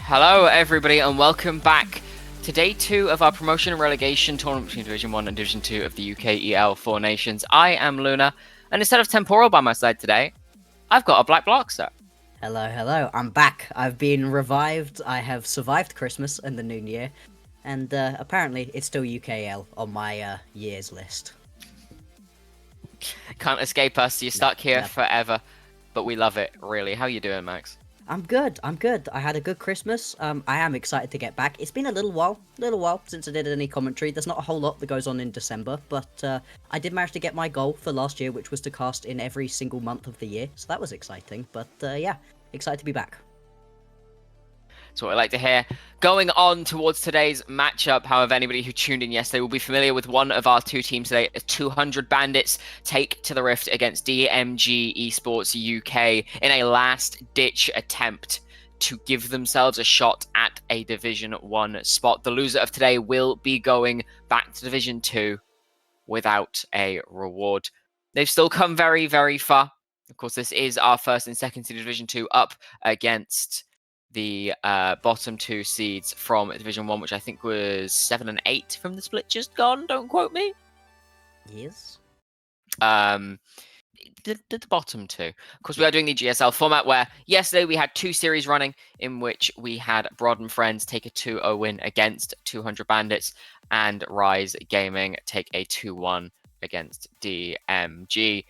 Hello everybody and welcome back to day 2 of our promotion and relegation tournament between Division 1 and Division 2 of the UKEL 4 Nations. I am Luna, and instead of Temporal by my side today, I've got a Black Blockster. Hello, I'm back. I've been revived, I have survived Christmas and the New Year, and apparently it's still UKL on my years list. Can't escape us, you're stuck here no. forever, but we love it, really. How you doing, Max? I'm good. I had a good Christmas. I am excited to get back. It's been a little while since I did any commentary. There's not a whole lot that goes on in December, but I did manage to get my goal for last year, which was to cast in every single month of the year, so that was exciting. But yeah, excited to be back. That's what I like to hear. Going on towards today's matchup, however, anybody who tuned in yesterday will be familiar with one of our two teams today. 200 Bandits take to the Rift against DMG Esports UK in a last-ditch attempt to give themselves a shot at a Division 1 spot. The loser of today will be going back to Division 2 without a reward. They've still come very, very far. Of course, this is our first and second seed Division 2 up against the bottom 2 seeds from Division 1, which I think was 7 and 8 from the split just gone. Don't quote me. Yes. The bottom 2. Of course, we are doing the GSL format where yesterday we had 2 series running in which we had Broad and Friends take a 2-0 win against 200 Bandits and Rise Gaming take a 2-1 against DMG.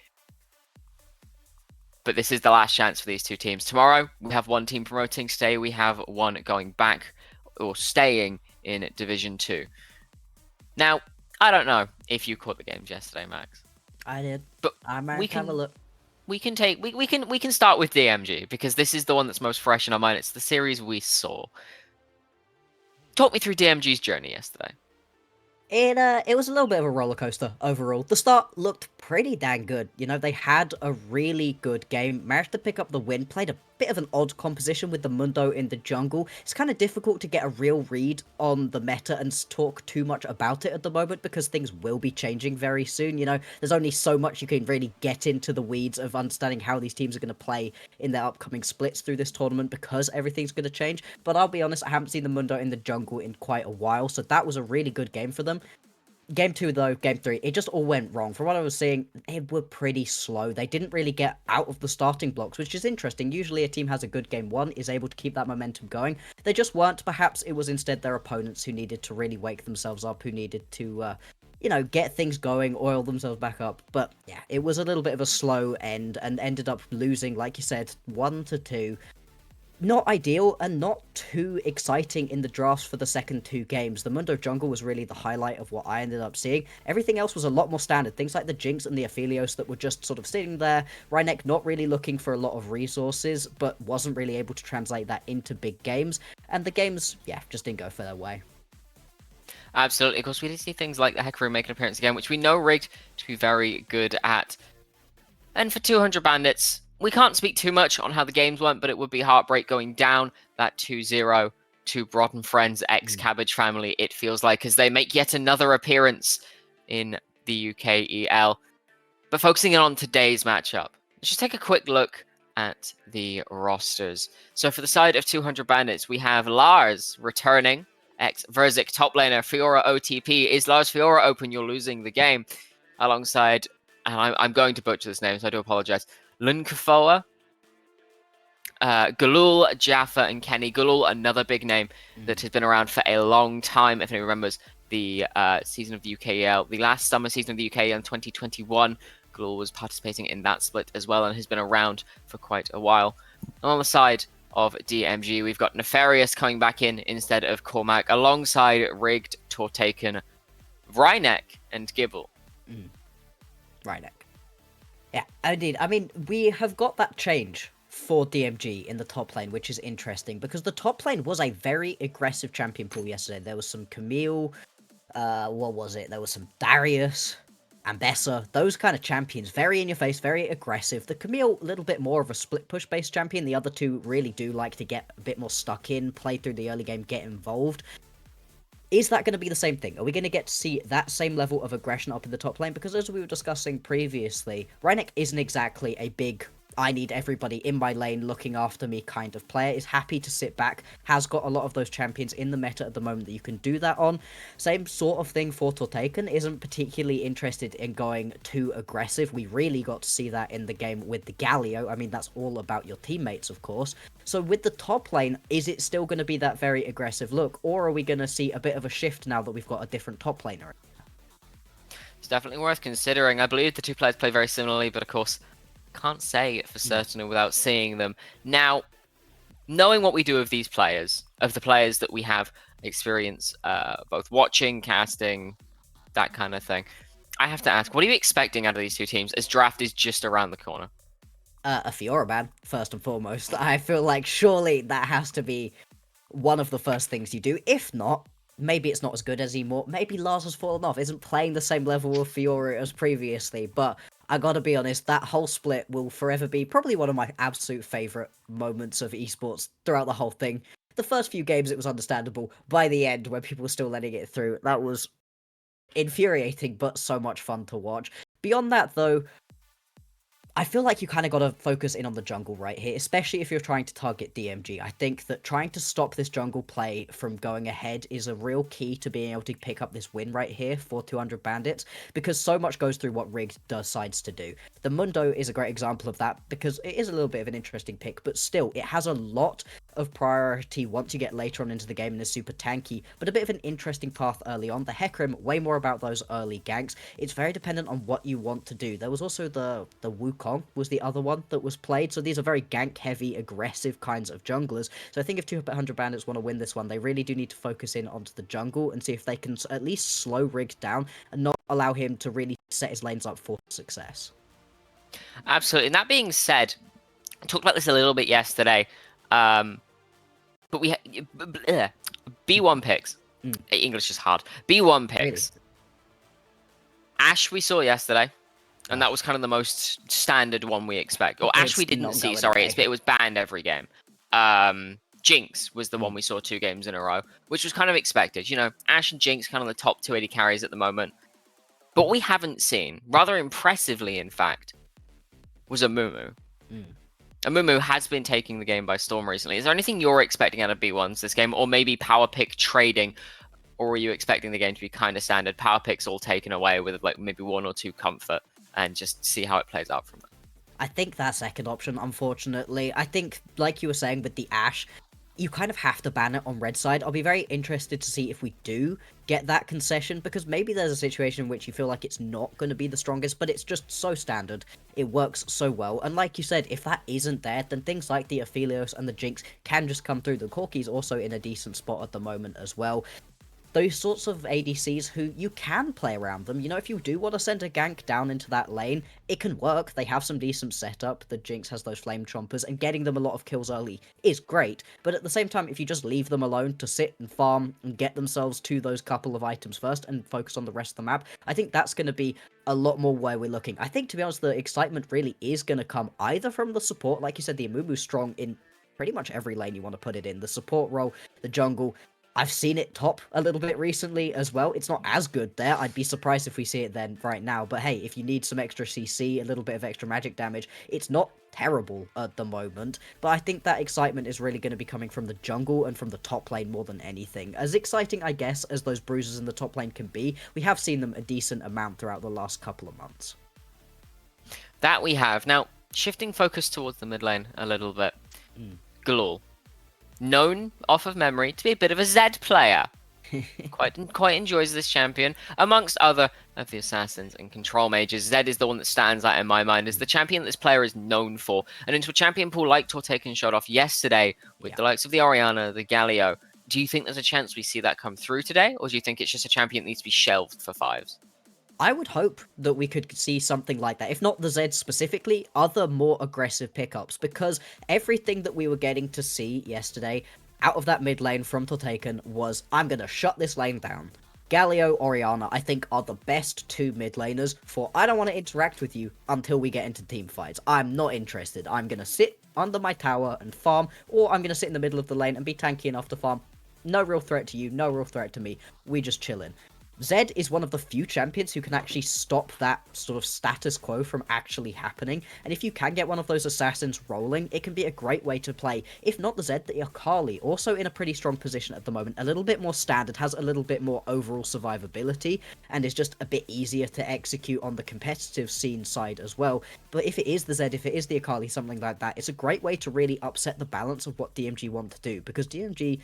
But this is the last chance for these two teams. Tomorrow, we have one team promoting. Today, we have one going back or staying in Division 2. Now, I don't know if you caught the games yesterday, Max. I did. But I might have a look. We can start with DMG because this is the one that's most fresh in our mind. It's the series we saw. Talk me through DMG's journey yesterday. It was a little bit of a roller coaster overall. The start looked pretty dang good. You know, they had a really good game, managed to pick up the win, played a bit of an odd composition with the Mundo in the jungle. It's kind of difficult to get a real read on the meta and talk too much about it at the moment because things will be changing very soon. You know, there's only so much you can really get into the weeds of understanding how these teams are going to play in their upcoming splits through this tournament because everything's going to change. But I'll be honest, I haven't seen the Mundo in the jungle in quite a while, so that was a really good game for them. Game 2, though, Game 3, it just all went wrong. From what I was seeing, they were pretty slow. They didn't really get out of the starting blocks, which is interesting. Usually a team has a good Game 1, is able to keep that momentum going. They just weren't. Perhaps it was instead their opponents who needed to really wake themselves up, who needed to, get things going, oil themselves back up. But, yeah, it was a little bit of a slow end and ended up losing, like you said, 1-2. Not ideal and not too exciting in the drafts for the second 2 games. The Mundo Jungle was really the highlight of what I ended up seeing. Everything else was a lot more standard. Things like the Jinx and the Aphelios that were just sort of sitting there. Rhynek not really looking for a lot of resources, but wasn't really able to translate that into big games. And the games, yeah, just didn't go for their way. Absolutely. Of course, we did see things like the Hecarim make an appearance again, which we know rigged to be very good at. And for 200 Bandits, we can't speak too much on how the games went, but it would be heartbreak going down that 2-0 to Broad and Friends ex-Cabbage family, it feels like, as they make yet another appearance in the UKEL. But focusing in on today's matchup, let's just take a quick look at the rosters. So for the side of 200 Bandits, we have Lars returning, ex-Verzik top laner, Fiora OTP. Is Lars Fiora open? You're losing the game. Alongside, and I'm going to butcher this name, so I do apologize, Lunkafoa, Galul, Jaffa, and Kenny. Galul, another big name that has been around for a long time. If anyone remembers the season of the UKEL, the last summer season of the UKEL in 2021, Galul was participating in that split as well and has been around for quite a while. And on the side of DMG, we've got Nefarious coming back in instead of Cormac, alongside Rigged, Tortaken, Rhynek, and Gibble. Rhynek. Yeah, indeed. I mean, we have got that change for DMG in the top lane, which is interesting, because the top lane was a very aggressive champion pool yesterday. There was some Camille, what was it? There was some Darius, Ambessa, those kind of champions. Very in your face, very aggressive. The Camille, a little bit more of a split push based champion. The other two really do like to get a bit more stuck in, play through the early game, get involved. Is that going to be the same thing? Are we going to get to see that same level of aggression up in the top lane? Because as we were discussing previously, Rhynek isn't exactly a big I need everybody in my lane looking after me kind of player, is happy to sit back, has got a lot of those champions in the meta at the moment that you can do that on. Same sort of thing for Tortaken, isn't particularly interested in going too aggressive. We really got to see that in the game with the Galio. I mean, that's all about your teammates, of course. So with the top lane, is it still going to be that very aggressive look, or are we going to see a bit of a shift now that we've got a different top laner? It's definitely worth considering. I believe the two players play very similarly, but of course, can't say it for certain without seeing them. Now, knowing what we do of these players, of the players that we have experience both watching, casting, that kind of thing, I have to ask, what are you expecting out of these two teams as draft is just around the corner? A Fiora ban, first and foremost. I feel like surely that has to be one of the first things you do. If not, maybe it's not as good as anymore. Maybe Lars has fallen off, isn't playing the same level of Fiora as previously, but I gotta be honest, that whole split will forever be probably one of my absolute favourite moments of esports throughout the whole thing. The first few games it was understandable. By the end, when people were still letting it through, that was infuriating, but so much fun to watch. Beyond that, though, I feel like you kind of got to focus in on the jungle right here, especially if you're trying to target DMG. I think that trying to stop this jungle play from going ahead is a real key to being able to pick up this win right here for 200 Bandits, because so much goes through what Rig decides to do. The Mundo is a great example of that, because it is a little bit of an interesting pick, but still, it has a lot of priority once you get later on into the game and is super tanky, but a bit of an interesting path early on. The Hecarim, way more about those early ganks. It's very dependent on what you want to do. There was also the Wukong was the other one that was played, so these are very gank heavy, aggressive kinds of junglers. So I think if 200 Bandits want to win this one, they really do need to focus in onto the jungle and see if they can at least slow Rig down and not allow him to really set his lanes up for success. Absolutely. And that being said, I talked about this a little bit yesterday, but we B1 picks. English is hard. B1 picks. Really? Ashe we saw yesterday, and that was kind of the most standard one we expect. Or Ashe we didn't see, sorry. It was banned every game. Jinx was the one we saw 2 games in a row, which was kind of expected. You know, Ashe and Jinx kind of the top 280 carries at the moment. But we haven't seen, rather impressively in fact, was Amumu. Amumu has been taking the game by storm recently. Is there anything you're expecting out of B1s this game, or maybe power pick trading, or are you expecting the game to be kind of standard, power picks all taken away with like maybe 1 or 2 comfort, and just see how it plays out from there? I think that second option, unfortunately. I think, like you were saying with the Ashe, you kind of have to ban it on red side. I'll be very interested to see if we do get that concession, because maybe there's a situation in which you feel like it's not going to be the strongest, but it's just so standard. It works so well. And like you said, if that isn't there, then things like the Aphelios and the Jinx can just come through. The Corki's also in a decent spot at the moment as well. Those sorts of ADCs who you can play around them. You know, if you do want to send a gank down into that lane, it can work. They have some decent setup. The Jinx has those flame chompers, and getting them a lot of kills early is great. But at the same time, if you just leave them alone to sit and farm and get themselves to those couple of items first and focus on the rest of the map, I think that's going to be a lot more where we're looking. I think, to be honest, the excitement really is going to come either from the support. Like you said, the Amumu's strong in pretty much every lane you want to put it in. The support role, the jungle, I've seen it top a little bit recently as well. It's not as good there. I'd be surprised if we see it then right now. But hey, if you need some extra CC, a little bit of extra magic damage, it's not terrible at the moment. But I think that excitement is really going to be coming from the jungle and from the top lane more than anything. As exciting, I guess, as those bruisers in the top lane can be, we have seen them a decent amount throughout the last couple of months. That we have. Now, shifting focus towards the mid lane a little bit. Galul. Known off of memory to be a bit of a Zed player. quite enjoys this champion. Amongst other of the assassins and control mages, Zed is the one that stands out in my mind as the champion that this player is known for. And into a champion pool like Tortaken showed off yesterday with the likes of the Orianna, the Galio, do you think there's a chance we see that come through today? Or do you think it's just a champion that needs to be shelved for 5s? I would hope that we could see something like that, if not the Zed specifically, other more aggressive pickups, because everything that we were getting to see yesterday out of that mid lane from Tortaken was, I'm going to shut this lane down. Galio, Orianna, I think, are the best 2 mid laners for, I don't want to interact with you until we get into team fights. I'm not interested. I'm going to sit under my tower and farm, or I'm going to sit in the middle of the lane and be tanky enough to farm. No real threat to you, no real threat to me. We just chillin'. Zed is one of the few champions who can actually stop that sort of status quo from actually happening, and if you can get one of those assassins rolling, it can be a great way to play, if not the Zed, the Akali, also in a pretty strong position at the moment, a little bit more standard, has a little bit more overall survivability, and is just a bit easier to execute on the competitive scene side as well. But if it is the Zed, if it is the Akali, something like that, it's a great way to really upset the balance of what DMG want to do, because DMG,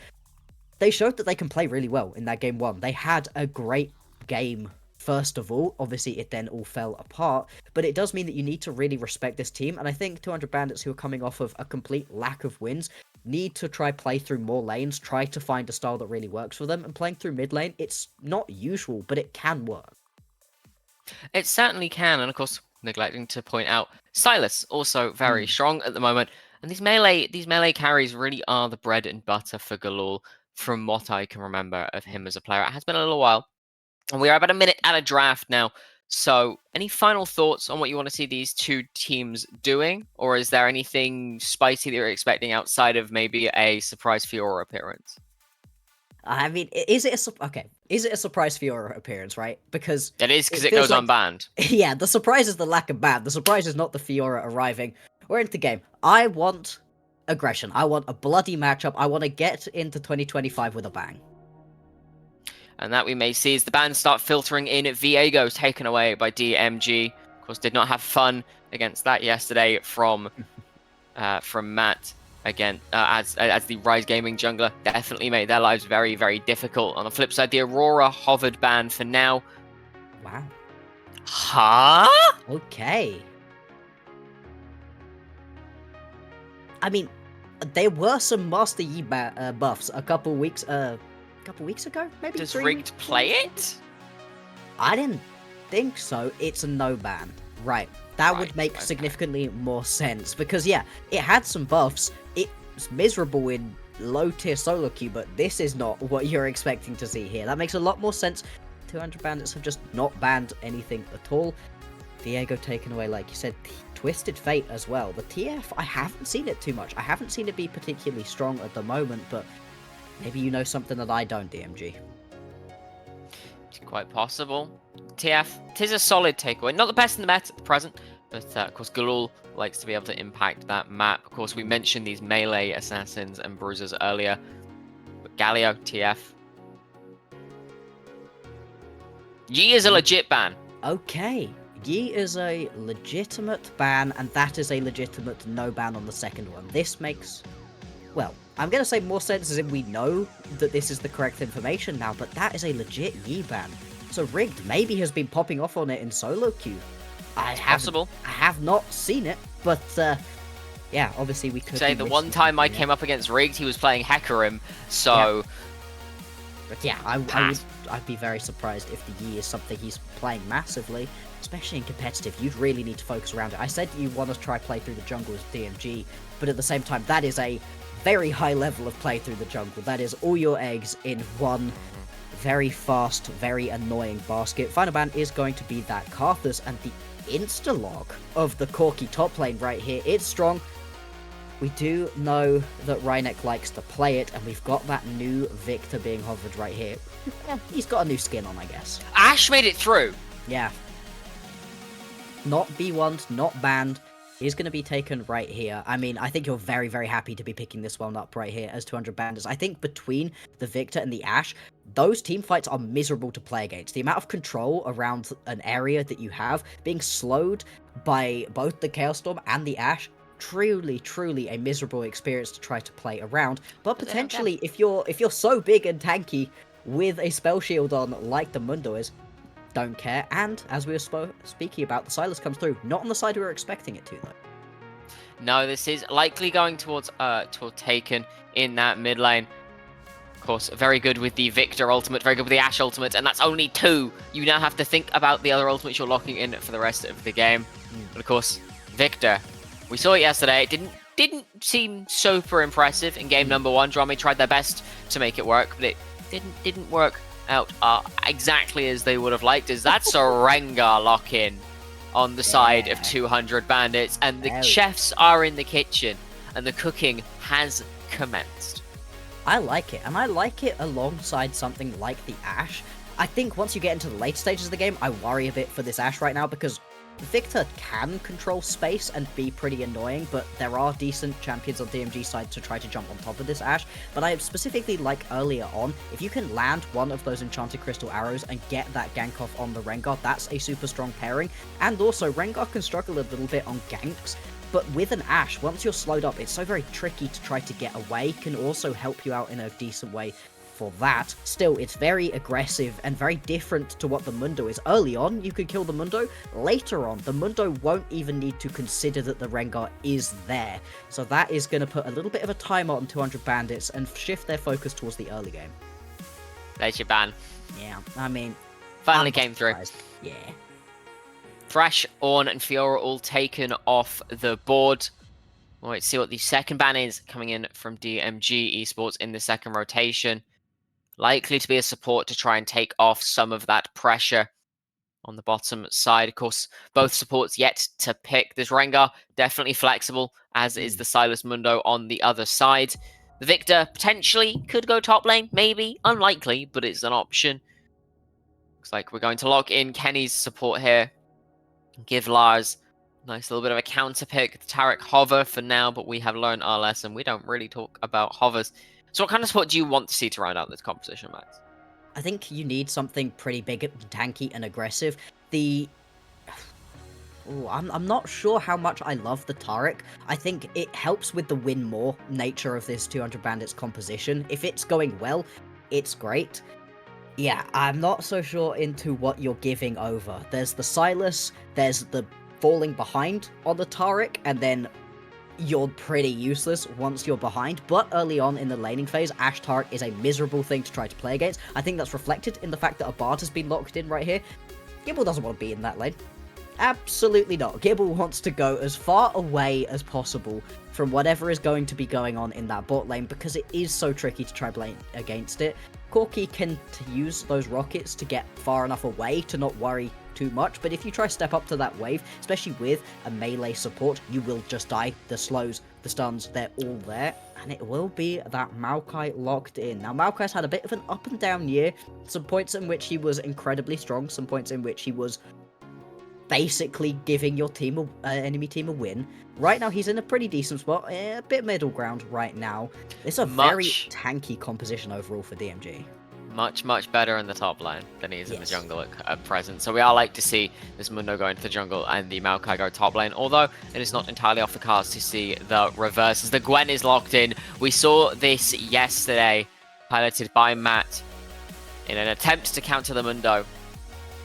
they showed that they can play really well in that game 1. They had a great game first of all. Obviously, it then all fell apart, but it does mean that you need to really respect this team, and I think 200 Bandits, who are coming off of a complete lack of wins, need to try play through more lanes, try to find a style that really works for them, and playing through mid lane, it's not usual, but it can work. It certainly can, and of course, neglecting to point out, Silas also very strong at the moment, and these melee carries really are the bread and butter for Galul. From what I can remember of him as a player, it has been a little while, and we are about a minute at a draft now. So, any final thoughts on what you want to see these two teams doing, or is there anything spicy that you're expecting outside of maybe a surprise Fiora appearance? I mean, is it a surprise Fiora appearance, right? Because It is, because it feels goes unbanned. Yeah, the surprise is the lack of ban. The surprise is not the Fiora arriving. We're into the game. I want aggression. I want a bloody matchup. I want to get into 2025 with a bang. And that we may see as the bans start filtering in. Viego taken away by DMG. Of course, did not have fun against that yesterday from Matt. Again, as the Rise Gaming jungler, definitely made their lives very, very difficult. On the flip side, the Aurora hovered ban for now. Wow. Huh? Okay. I mean, there were some Master Yi buffs a couple weeks ago, maybe. Does Rigged play it? I didn't think so. It's a no ban. Right. That would make significantly more sense, because yeah, it had some buffs. It's miserable in low tier solo queue, but this is not what you're expecting to see here. That makes a lot more sense. 200 Bandits have just not banned anything at all. Viego taken away, like you said. Twisted Fate as well. The TF, I haven't seen it too much. I haven't seen it be particularly strong at the moment, but maybe you know something that I don't, DMG. It's quite possible. TF, tis a solid takeaway. Not the best in the meta at the present, but of course Galul likes to be able to impact that map. Of course, we mentioned these melee assassins and bruisers earlier, but Galio, TF. Yi is a legit ban. Okay. Yi is a legitimate ban, and that is a legitimate no ban on the second one. This makes, well, I'm going to say more sense as in we know that this is the correct information now, but that is a legit Yi ban. So Rigged maybe has been popping off on it in solo queue. I have not seen it, but yeah, obviously we could say the one time I came up against Rigged, he was playing Hecarim, so... Yeah. But yeah, I'd be very surprised if the Yi is something he's playing massively, especially in competitive. You'd really need to focus around it. I said you want to try play through the jungle as DMG, but at the same time, that is a very high level of play through the jungle. That is all your eggs in one very fast, very annoying basket. Final ban is going to be that Karthus, and the insta-lock of the Corki top lane right here. It's strong. We do know that Rhynek likes to play it, and we've got that new Victor being hovered right here. He's got a new skin on, I guess. Ashe made it through! Yeah. Not B1'd, not banned. He's going to be taken right here. I mean, I think you're very, very happy to be picking this one up right here as 200 Bandits. I think between the Victor and the Ashe, those team fights are miserable to play against. The amount of control around an area that you have, being slowed by both the Chaos Storm and the Ashe, truly a miserable experience to try to play around. But potentially, if you're so big and tanky with a spell shield on like the Mundo is, don't care. And as we were speaking about, the Silas comes through, not on the side we were expecting it to, though. No, this is likely going towards Taken in that mid lane. Of course, very good with the Victor ultimate, very good with the Ashe ultimate, and that's only 2. You now have to think about the other ultimates you're locking in for the rest of the game. But of course, Victor, we saw it yesterday. It didn't seem super impressive in game number 1. Drame tried their best to make it work, but it didn't work out exactly as they would have liked. Is that Rengar lock-in on the side of 200 Bandits, and the chefs are in the kitchen, and the cooking has commenced. I like it, and I like it alongside something like the Ashe. I think once you get into the later stages of the game, I worry a bit for this Ashe right now, because Victor can control space and be pretty annoying, but there are decent champions on DMG side to try to jump on top of this Ashe. But I specifically like earlier on, if you can land one of those enchanted crystal arrows and get that gank off on the Rengar, that's a super strong pairing. And also, Rengar can struggle a little bit on ganks, but with an Ashe, once you're slowed up, it's so very tricky to try to get away, can also help you out in a decent way for that. Still, it's very aggressive and very different to what the Mundo is. Early on, you can kill the Mundo. Later on, the Mundo won't even need to consider that the Rengar is there. So that is going to put a little bit of a timer on 200 Bandits and shift their focus towards the early game. There's your ban. Yeah, I mean... Finally came through. Yeah. Thresh, Ornn, and Fiora all taken off the board. We'll wait to see what the second ban is coming in from DMG Esports in the second rotation. Likely to be a support to try and take off some of that pressure on the bottom side. Of course, both supports yet to pick. This Rengar, definitely flexible, as is the Silas Mundo on the other side. The Victor potentially could go top lane, maybe. Unlikely, but it's an option. Looks like we're going to lock in Kenny's support here. Give Lars a nice little bit of a counter pick. The Taric hover for now, but we have learned our lesson. We don't really talk about hovers. So what kind of support do you want to see to round out this composition, Max? I think you need something pretty big, tanky, and aggressive. I'm not sure how much I love the Taric. I think it helps with the win more nature of this 200 Bandits composition. If it's going well, it's great. Yeah, I'm not so sure into what you're giving over. There's the Silas, there's the falling behind on the Taric, and then you're pretty useless once you're behind. But early on in the laning phase, Ashe Taric is a miserable thing to try to play against. I think that's reflected in the fact that a Bard has been locked in right here. Gibble doesn't want to be in that lane. Absolutely not. Gibble wants to go as far away as possible from whatever is going to be going on in that bot lane, because it is so tricky to try playing against it. Corki can use those rockets to get far enough away to not worry too much, but if you try to step up to that wave, especially with a melee support, you will just die. The slows, the stuns, they're all there, and it will be that Maokai locked in. Now, Maokai's had a bit of an up and down year, some points in which he was incredibly strong, some points in which he was basically giving your team, enemy team, a win. Right now, he's in a pretty decent spot, a bit middle ground right now. It's a very tanky composition overall for DMG. Much better in the top lane than he is in the jungle at present. So we are like to see this Mundo go into the jungle and the Maokai go top lane, although it is not entirely off the cards to see the reverse as the Gwen is locked in. We saw this yesterday, piloted by Matt, in an attempt to counter the Mundo.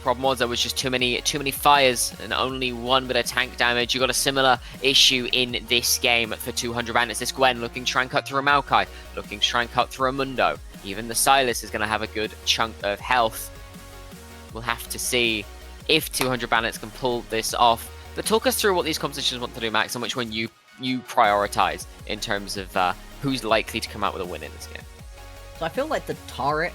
Problem was there was just too many fires and only one bit of tank damage. You got a similar issue in this game for 200 Bandits. This Gwen looking to try and cut through a Maokai, looking to try and cut through a Mundo. Even the Silas is going to have a good chunk of health. We'll have to see if 200 Bandits can pull this off. But talk us through what these compositions want to do, Max, and which one you prioritize in terms of who's likely to come out with a win in this game. So I feel like the Taric,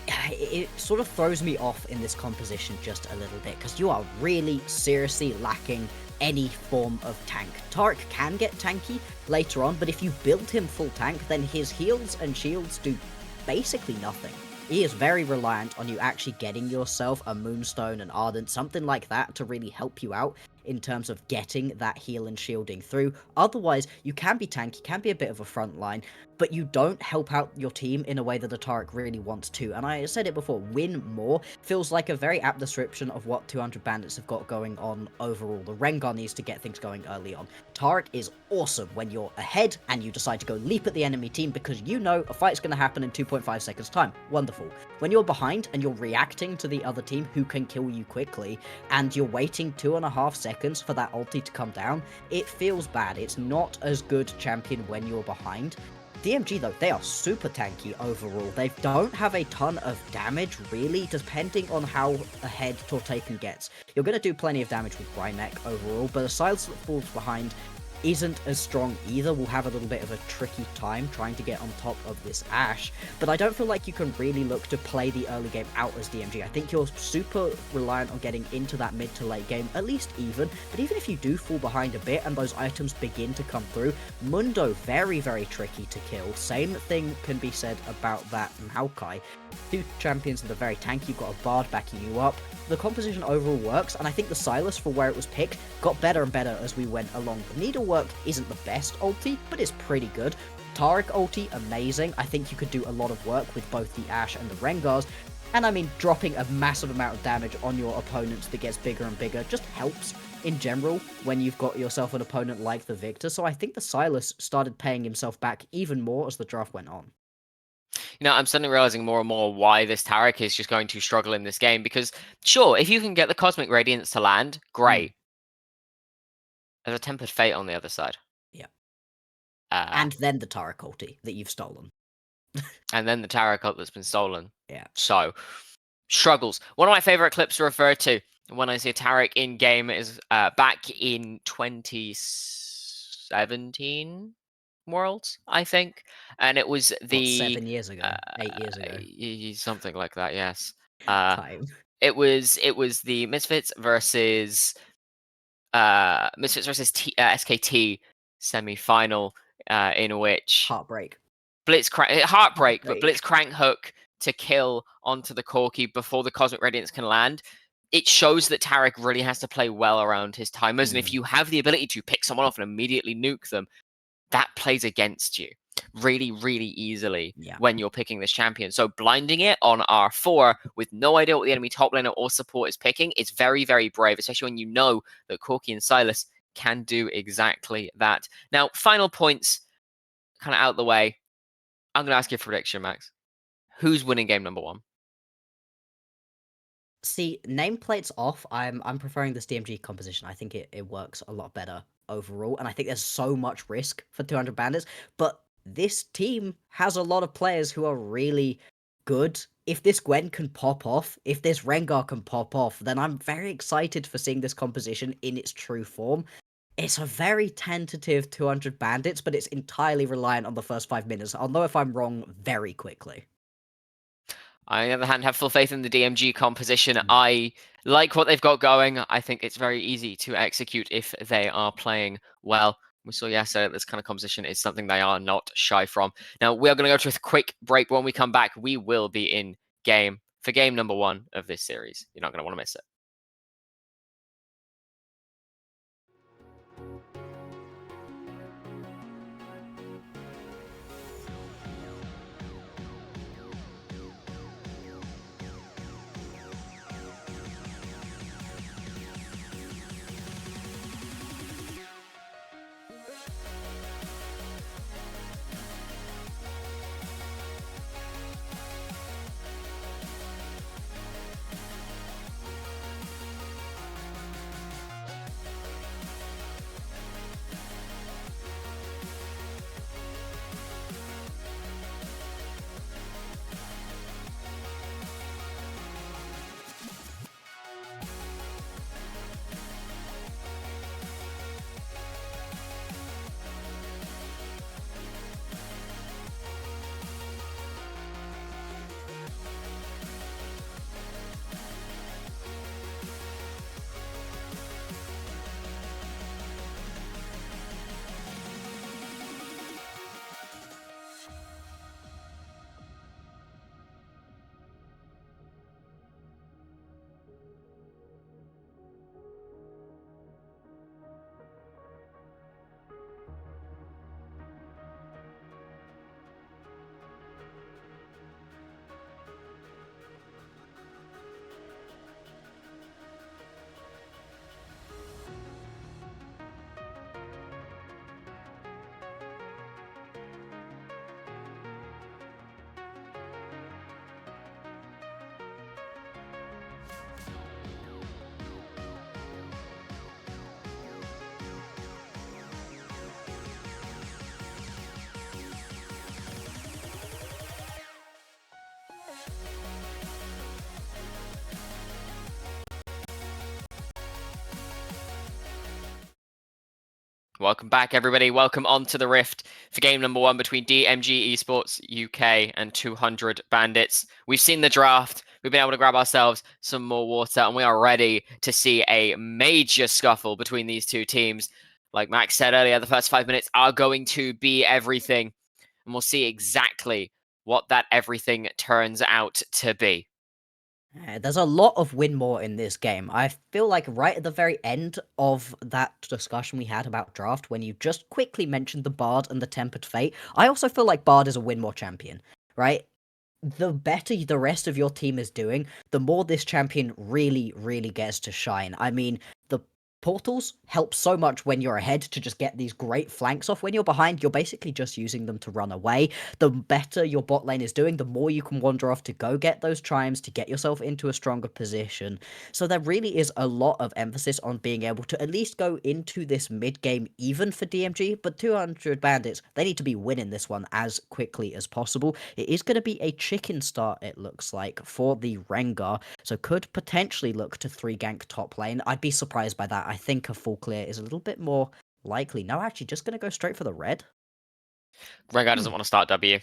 it sort of throws me off in this composition just a little bit, because you are really seriously lacking any form of tank. Taric can get tanky later on, but if you build him full tank, then his heals and shields do basically nothing. He is very reliant on you actually getting yourself a Moonstone, an Ardent, something like that to really help you out in terms of getting that heal and shielding through. Otherwise, you can be tanky, can be a bit of a front line, but you don't help out your team in a way that the Taric really wants to. And I said it before, win more feels like a very apt description of what 200 Bandits have got going on overall. The Rengar needs to get things going early on. Taric is awesome when you're ahead and you decide to go leap at the enemy team because you know a fight's going to happen in 2.5 seconds time. Wonderful. When you're behind and you're reacting to the other team who can kill you quickly, and you're waiting 2.5 seconds for that ulti to come down, it feels bad. It's not as good champion when you're behind. DMG though, they are super tanky overall. They don't have a ton of damage really, depending on how ahead Tortaken gets. You're going to do plenty of damage with Grynek overall, but a Silas that falls behind isn't as strong either, will have a little bit of a tricky time trying to get on top of this Ashe, but I don't feel like you can really look to play the early game out as DMG. I think you're super reliant on getting into that mid to late game, at least even, but even if you do fall behind a bit and those items begin to come through, Mundo, very, very tricky to kill. Same thing can be said about that Maokai. Two champions that are very tanky, you've got a Bard backing you up. The composition overall works, and I think the Sylas, for where it was picked, got better and better as we went along. The Needlework isn't the best ulti, but it's pretty good. Taric ulti, amazing. I think you could do a lot of work with both the Ashe and the Rengars. And I mean, dropping a massive amount of damage on your opponents that gets bigger and bigger just helps in general when you've got yourself an opponent like the Victor. So I think the Sylas started paying himself back even more as the draft went on. You know, I'm suddenly realizing more and more why this Taric is just going to struggle in this game, because sure, if you can get the Cosmic Radiance to land, great. There's a Tempered Fate on the other side. Yeah. Uh, And then the Taric ulti that you've stolen. and then the Taric ult that's been stolen. Yeah. So, struggles. One of my favorite clips to refer to when I see a Taric in game is back in 2017 Worlds, I think. And it was the... What, 7 years ago? 8 years ago? Something like that, yes. Time. It was the Misfits versus SKT semi-final, in which Heartbreak. Heartbreak, but Blitzcrank hook to kill onto the Corki before the Cosmic Radiance can land. It shows that Taric really has to play well around his timers, and if you have the ability to pick someone off and immediately nuke them, that plays against you really, really easily when you're picking this champion. So blinding it on R4 with no idea what the enemy top laner or support is picking is very, very brave, especially when you know that Corki and Sylas can do exactly that. Now, final points kind of out the way. I'm going to ask you a prediction, Max. Who's winning game number 1? See, nameplates off, I'm preferring this DMG composition. I think it works a lot better overall, and I think there's so much risk for 200 Bandits, but this team has a lot of players who are really good. If this Gwen can pop off, if this Rengar can pop off, then I'm very excited for seeing this composition in its true form. It's a very tentative 200 Bandits, but it's entirely reliant on the first 5 minutes. I'll know if I'm wrong very quickly. I, on the other hand, have full faith in the DMG composition. I like what they've got going. I think it's very easy to execute if they are playing well. We saw yesterday that this kind of composition is something they are not shy from. Now, we are going to go to a quick break. When we come back, we will be in game for game number 1 of this series. You're not going to want to miss it. Welcome back, everybody. Welcome on to the Rift for game number 1 between DMG Esports UK and 200 Bandits. We've seen the draft. We've been able to grab ourselves some more water, and we are ready to see a major scuffle between these two teams. Like Max said earlier, the first 5 minutes are going to be everything, and we'll see exactly what that everything turns out to be. There's a lot of win more in this game. I feel like right at the very end of that discussion we had about draft, when you just quickly mentioned the Bard and the Tempered Fate, I also feel like Bard is a win more champion, right? The better the rest of your team is doing, the more this champion really, really gets to shine. I mean, the portals help so much when you're ahead to just get these great flanks off. When you're behind, you're basically just using them to run away. The better your bot lane is doing, the more you can wander off to go get those chimes, to get yourself into a stronger position. So there really is a lot of emphasis on being able to at least go into this mid game even for DMG, but 200 Bandits, they need to be winning this one as quickly as possible. It is going to be a chicken start, it looks like, for the Rengar, so could potentially look to 3-gank top lane. I'd be surprised by that. I think a full clear is a little bit more likely. No, actually, just going to go straight for the red. Rengar doesn't want to start W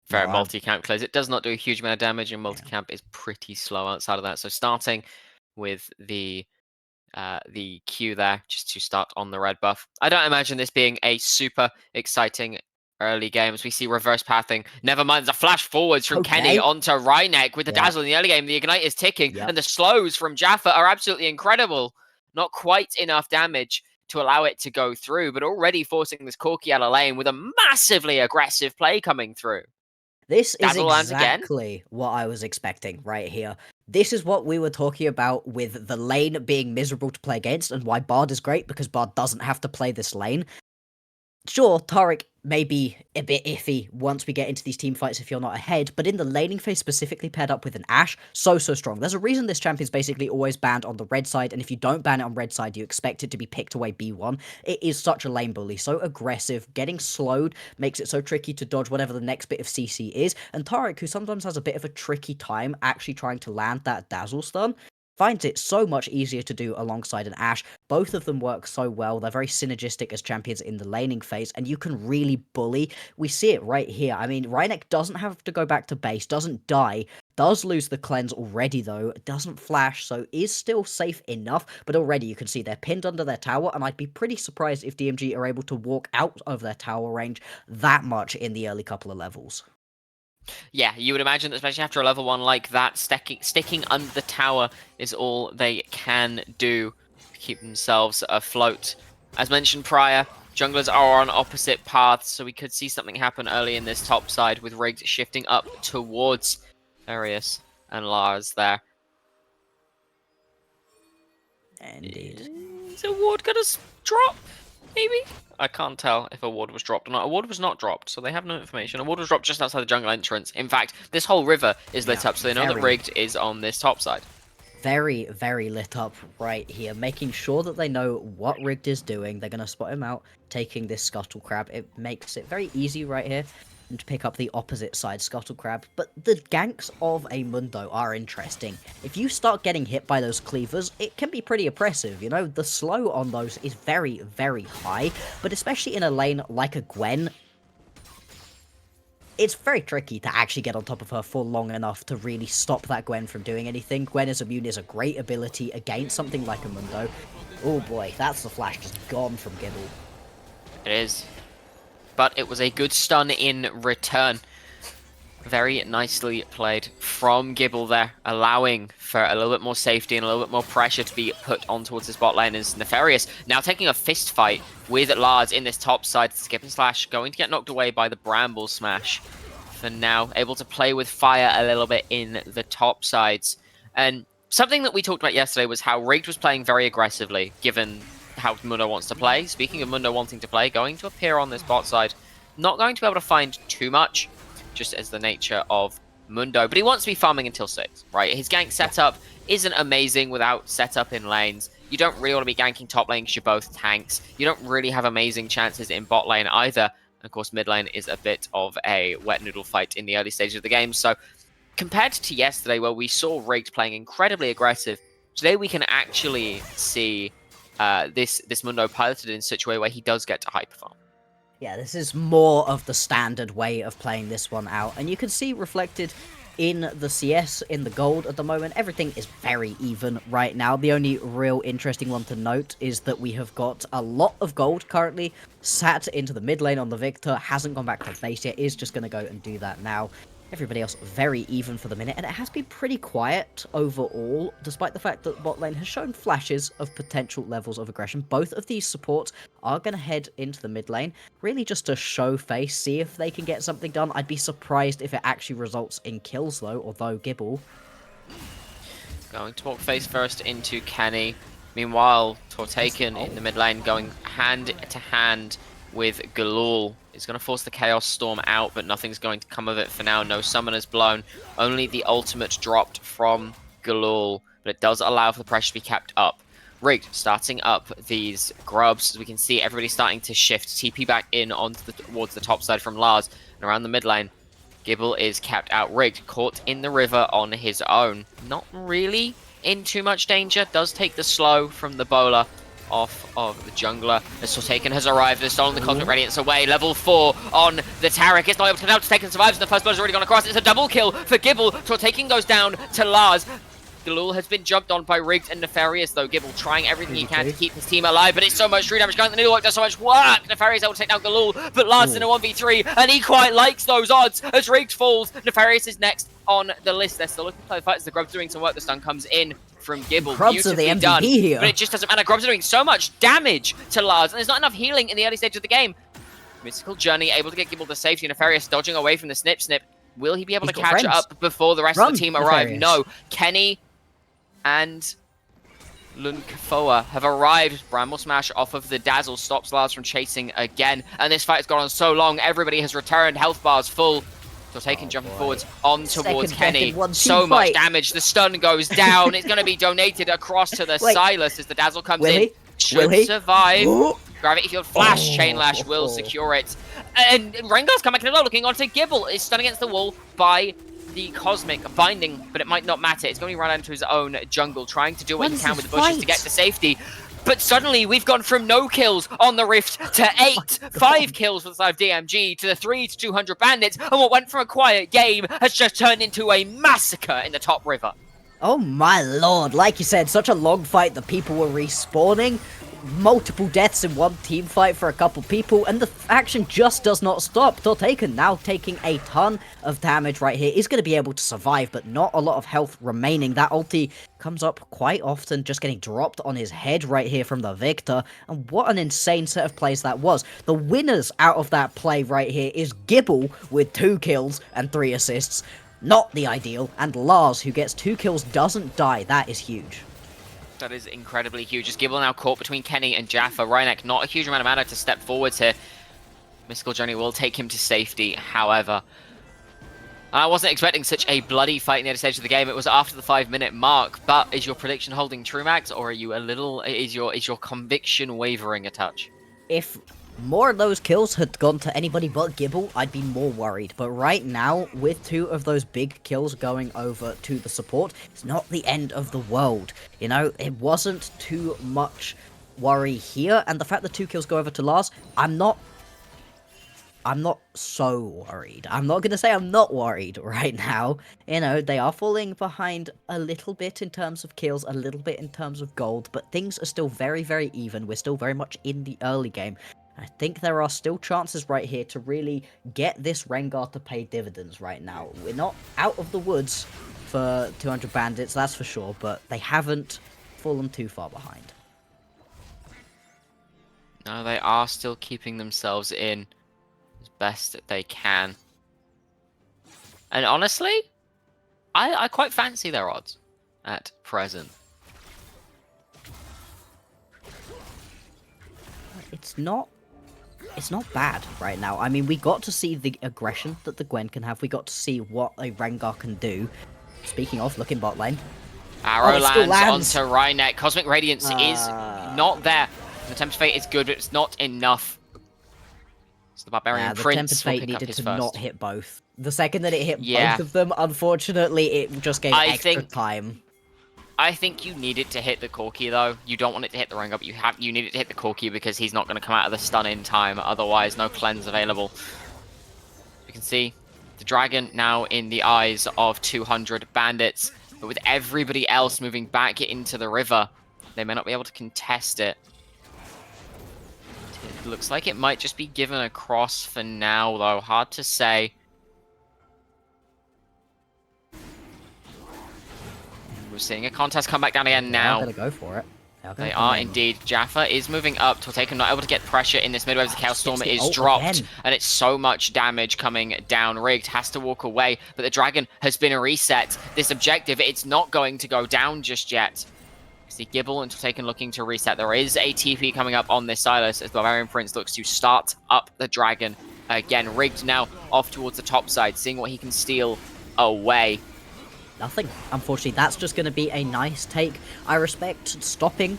for No, multi-camp close. It does not do a huge amount of damage, and multi-camp is pretty slow outside of that. So starting with the Q there, just to start on the red buff. I don't imagine this being a super exciting early game as we see reverse pathing. Never mind the flash forwards from Kenny onto Rhynek with the dazzle in the early game. The ignite is ticking, and the slows from Jaffa are absolutely incredible. Not quite enough damage to allow it to go through, but already forcing this Corki out of lane with a massively aggressive play coming through. This is Dazzle lands again. exactly what I was expecting right here. This is what we were talking about with the lane being miserable to play against, and why Bard is great, because Bard doesn't have to play this lane. Sure, Taric may be a bit iffy once we get into these team fights if you're not ahead, but in the laning phase, specifically paired up with an Ashe, so strong. There's a reason this champion's basically always banned on the red side, and if you don't ban it on red side, you expect it to be picked away B1. It is such a lane bully, so aggressive, getting slowed makes it so tricky to dodge whatever the next bit of CC is, and Taric, who sometimes has a bit of a tricky time actually trying to land that dazzle stun, finds it so much easier to do alongside an Ashe. Both of them work so well. They're very synergistic as champions in the laning phase, and you can really bully. We see it right here. I mean, Rhynek doesn't have to go back to base, doesn't die, does lose the cleanse already though, doesn't flash, so is still safe enough, but already you can see they're pinned under their tower, and I'd be pretty surprised if DMG are able to walk out of their tower range that much in the early couple of levels. Yeah, you would imagine, especially after a level 1 like that, sticking under the tower is all they can do to keep themselves afloat. As mentioned prior, junglers are on opposite paths, so we could see something happen early in this top side with Riggs shifting up towards Arius and Lars there. Indeed. Is a ward gonna drop? Maybe? I can't tell if a ward was dropped or not. A ward was not dropped, so they have no information. A ward was dropped just outside the jungle entrance. In fact, this whole river is lit up, so they know that Rigged is on this top side. Very, very lit up right here, making sure that they know what Rigged is doing. They're going to spot him out, taking this Scuttle Crab. It makes it very easy right here to pick up the opposite side Scuttle Crab. But the ganks of a Mundo are interesting. If you start getting hit by those cleavers, it can be pretty oppressive, you know? The slow on those is very, very high, but especially in a lane like a Gwen, it's very tricky to actually get on top of her for long enough to really stop that Gwen from doing anything. Gwen as immune is a great ability against something like a Mundo. Oh boy, that's the flash just gone from Gibble. It is. But it was a good stun in return. Very nicely played from Gibble there, allowing for a little bit more safety and a little bit more pressure to be put on towards his bot lane as Nefarious now taking a fist fight with Lars in this top side. Skip and Slash going to get knocked away by the Bramble Smash. For now, able to play with fire a little bit in the top sides. And something that we talked about yesterday was how Rigged was playing very aggressively, given how Mundo wants to play. Speaking of Mundo wanting to play, going to appear on this bot side. Not going to be able to find too much, just as the nature of Mundo. But he wants to be farming until 6, right? His gank setup isn't amazing without setup in lanes. You don't really want to be ganking top lane because you're both tanks. You don't really have amazing chances in bot lane either. Of course, mid lane is a bit of a wet noodle fight in the early stages of the game. So compared to yesterday, where we saw Rigged playing incredibly aggressive, today we can actually see this Mundo piloted in such a way where he does get to hyper farm. Yeah, this is more of the standard way of playing this one out, and you can see reflected in the CS, in the gold at the moment. Everything is very even right now. The only real interesting one to note is that we have got a lot of gold currently sat into the mid lane on the Victor, hasn't gone back to base yet, is just going to go and do that now. Everybody else very even for the minute, and it has been pretty quiet overall, despite the fact that bot lane has shown flashes of potential levels of aggression. Both of these supports are going to head into the mid lane, really just to show face, see if they can get something done. I'd be surprised if it actually results in kills though, although Gibble... Going to walk face first into Kenny. Meanwhile, Tortaken in the mid lane going hand to hand with Galul. Is going to force the Chaos Storm out, but nothing's going to come of it for now. No summoners blown. Only the ultimate dropped from Galul, but it does allow for the pressure to be kept up. Rigged, starting up these grubs. As we can see, everybody's starting to shift. TP back in towards the top side from Lars. And around the mid lane, Gibble is kept out. Rigged, caught in the river on his own. Not really in too much danger. Does take the slow from the bowler off of the jungler. As Tortaken has arrived and stolen the Cosmic Radiance away. Level 4 on the Taric. It's not able to get out. Tortaken survives and the first blood has already gone across. It's a double kill for Gibble. Tortaken goes down to Lars. Galul has been jumped on by Rigged and Nefarious though. Gibble trying everything he can to keep his team alive, but it's so much true damage going. The Needle does so much work. Nefarious able to take down Galul, but Lars in a 1v3, and he quite likes those odds as Rigged falls. Nefarious is next on the list. They're still looking to play the fight as the Grub's doing some work. The stun comes in from Gibble. Grubs are the MVP done, here. but it just doesn't matter. Grubs are doing so much damage to Lars, and there's not enough healing in the early stage of the game. Mystical Journey able to get Gibble to safety. Nefarious dodging away from the snip. Will he be able to catch up before the rest of the team arrive? No. Kenny and Lunkafoa have arrived. Bramble Smash off of the Dazzle stops Lars from chasing again. And this fight has gone on so long. Everybody has returned. Health bars full. Tortaken jumping forwards on towards Kenny. So much damage. The stun goes down. It's going to be donated across to the Silas as the Dazzle comes in. Should survive. Gravity Field Flash. Chain Lash will secure it. And Rengar's come back in as well, looking onto Gibble. Is stunned against the wall by the Cosmic Binding, but it might not matter. It's going to run into his own jungle, trying to do what he can with the bushes to get to safety. But suddenly, we've gone from no kills on the Rift to 8, 5 kills for the side of DMG, to the 3 to 200 Bandits, and what went from a quiet game has just turned into a massacre in the top river. Oh my lord, like you said, such a long fight that people were respawning. Multiple deaths in one team fight for a couple people, and the action just does not stop. Tortaken now taking a ton of damage right here. Is going to be able to survive, but not a lot of health remaining. That ulti comes up quite often, just getting dropped on his head right here from the Victor. And what an insane set of plays that was. The winners out of that play right here is Gibble with 2 kills and 3 assists. Not the ideal. And Lars, who gets 2 kills, doesn't die. That is huge. That is incredibly huge. As Gibble now caught between Kenny and Jaffa. Rhynek, not a huge amount of mana to step forwards here. Mystical Journey will take him to safety, however. I wasn't expecting such a bloody fight in the early stage of the game. It was after the 5-minute mark, but is your prediction holding true, Max, or are you a little... Is your conviction wavering a touch? If more of those kills had gone to anybody but Gibble, I'd be more worried. But right now, with 2 of those big kills going over to the support, it's not the end of the world. You know, it wasn't too much worry here. And the fact that 2 kills go over to Lars, I'm not so worried. I'm not going to say I'm not worried right now. You know, they are falling behind a little bit in terms of kills, a little bit in terms of gold, but things are still very, very even. We're still very much in the early game. I think there are still chances right here to really get this Rengar to pay dividends right now. We're not out of the woods for 200 Bandits, that's for sure, but they haven't fallen too far behind. No, they are still keeping themselves in as best they can. And honestly, I quite fancy their odds at present. It's not bad right now. I mean, we got to see the aggression that the Gwen can have. We got to see what a Rengar can do. Speaking of, look in bot lane. Arrow lands onto Rhynek. Cosmic Radiance is not there. The Tempest Fate is good, but it's not enough. So the Barbarian Prince the Tempest Fate needed to not hit both. The second that it hit both of them, unfortunately, it just gave extra time. I think you need it to hit the Corki though. You don't want it to hit the Rengar, but you need it to hit the Corki because he's not going to come out of the stun in time. Otherwise, no cleanse available. You can see the dragon now in the eyes of 200 bandits, but with everybody else moving back into the river, they may not be able to contest it. It looks like it might just be given across for now, though. Hard to say. We're seeing a contest come back down again now. They're gonna go for it. They are indeed. Jaffa is moving up. Tortaken not able to get pressure in this midway as the Chaos Storm is dropped. And it's so much damage coming down. Rigged has to walk away, but the Dragon has been reset. This objective, it's not going to go down just yet. See Gibble and Tortaken looking to reset. There is a TP coming up on this Silas as the Barbarian Prince looks to start up the Dragon. Again, Rigged now off towards the top side, seeing what he can steal away. Nothing. Unfortunately, that's just going to be a nice take. I respect stopping,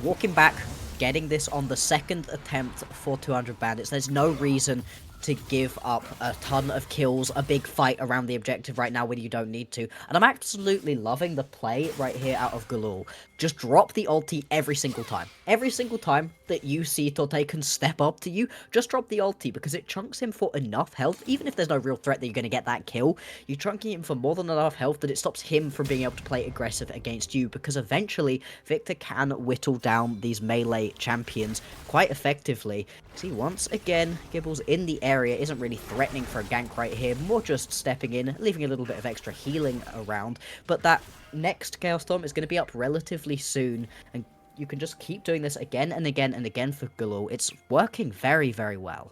walking back, getting this on the second attempt for 200 bandits. There's no reason to give up a ton of kills, a big fight around the objective right now when you don't need to. And I'm absolutely loving the play right here out of Galul. Just drop the ulti every single time. Every single time that you see Tortaken step up to you, just drop the ulti because it chunks him for enough health. Even if there's no real threat that you're going to get that kill, you're chunking him for more than enough health that it stops him from being able to play aggressive against you, because eventually Victor can whittle down these melee champions quite effectively. See, once again, Gibble's in the area, isn't really threatening for a gank right here, more just stepping in, leaving a little bit of extra healing around, but that next Chaos Storm is going to be up relatively soon, and you can just keep doing this again and again and again for Galul. It's working very, very well.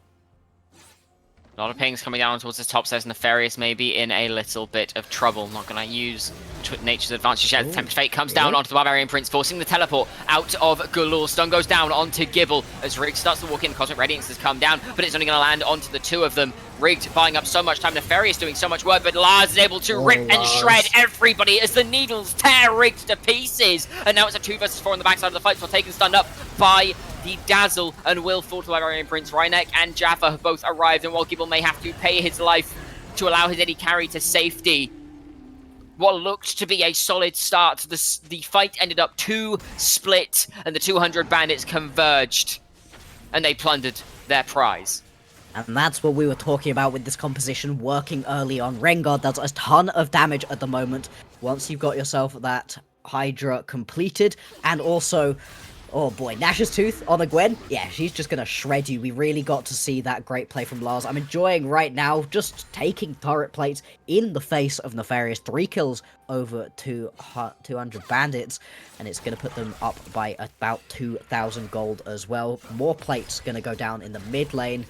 A lot of pings coming down towards the top, says Nefarious may be in a little bit of trouble. Not going to use Nature's advantage yet. Tempest Fate comes down onto the Barbarian Prince, forcing the teleport out of Galul. Stun goes down onto Gibble as Rigged starts to walk in. Cosmic Radiance has come down, but it's only going to land onto the two of them. Rigged buying up so much time. Nefarious doing so much work, but Lars is able to rip and shred everybody as the needles tear Rigged to pieces. And now it's a 2 versus 4 on the backside of the fight. Taken stunned up by the Dazzle, and will fall to the Barbarian Prince. Reinek and Jaffa have both arrived, and while Gibble may have to pay his life to allow his AD carry to safety, what looked to be a solid start, the fight ended up 2 split, and the 200 bandits converged, and they plundered their prize. And that's what we were talking about with this composition working early on. Rengar does a ton of damage at the moment. Once you've got yourself that Hydra completed, and also, oh boy, Nash's Tooth on a Gwen. Yeah, she's just going to shred you. We really got to see that great play from Lars. I'm enjoying right now just taking turret plates in the face of Nefarious. 3 kills over 200 bandits. And it's going to put them up by about 2,000 gold as well. More plates going to go down in the mid lane.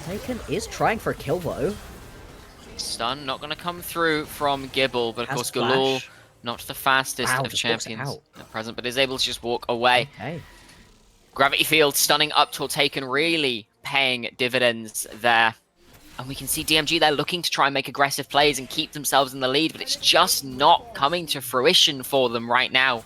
Taken is trying for a kill though. Stun not going to come through from Gibble, but of course Galul, not the fastest of champions at present, but is able to just walk away. Okay. Gravity Field stunning up till Taken, really paying dividends there. And we can see DMG there looking to try and make aggressive plays and keep themselves in the lead, but it's just not coming to fruition for them right now.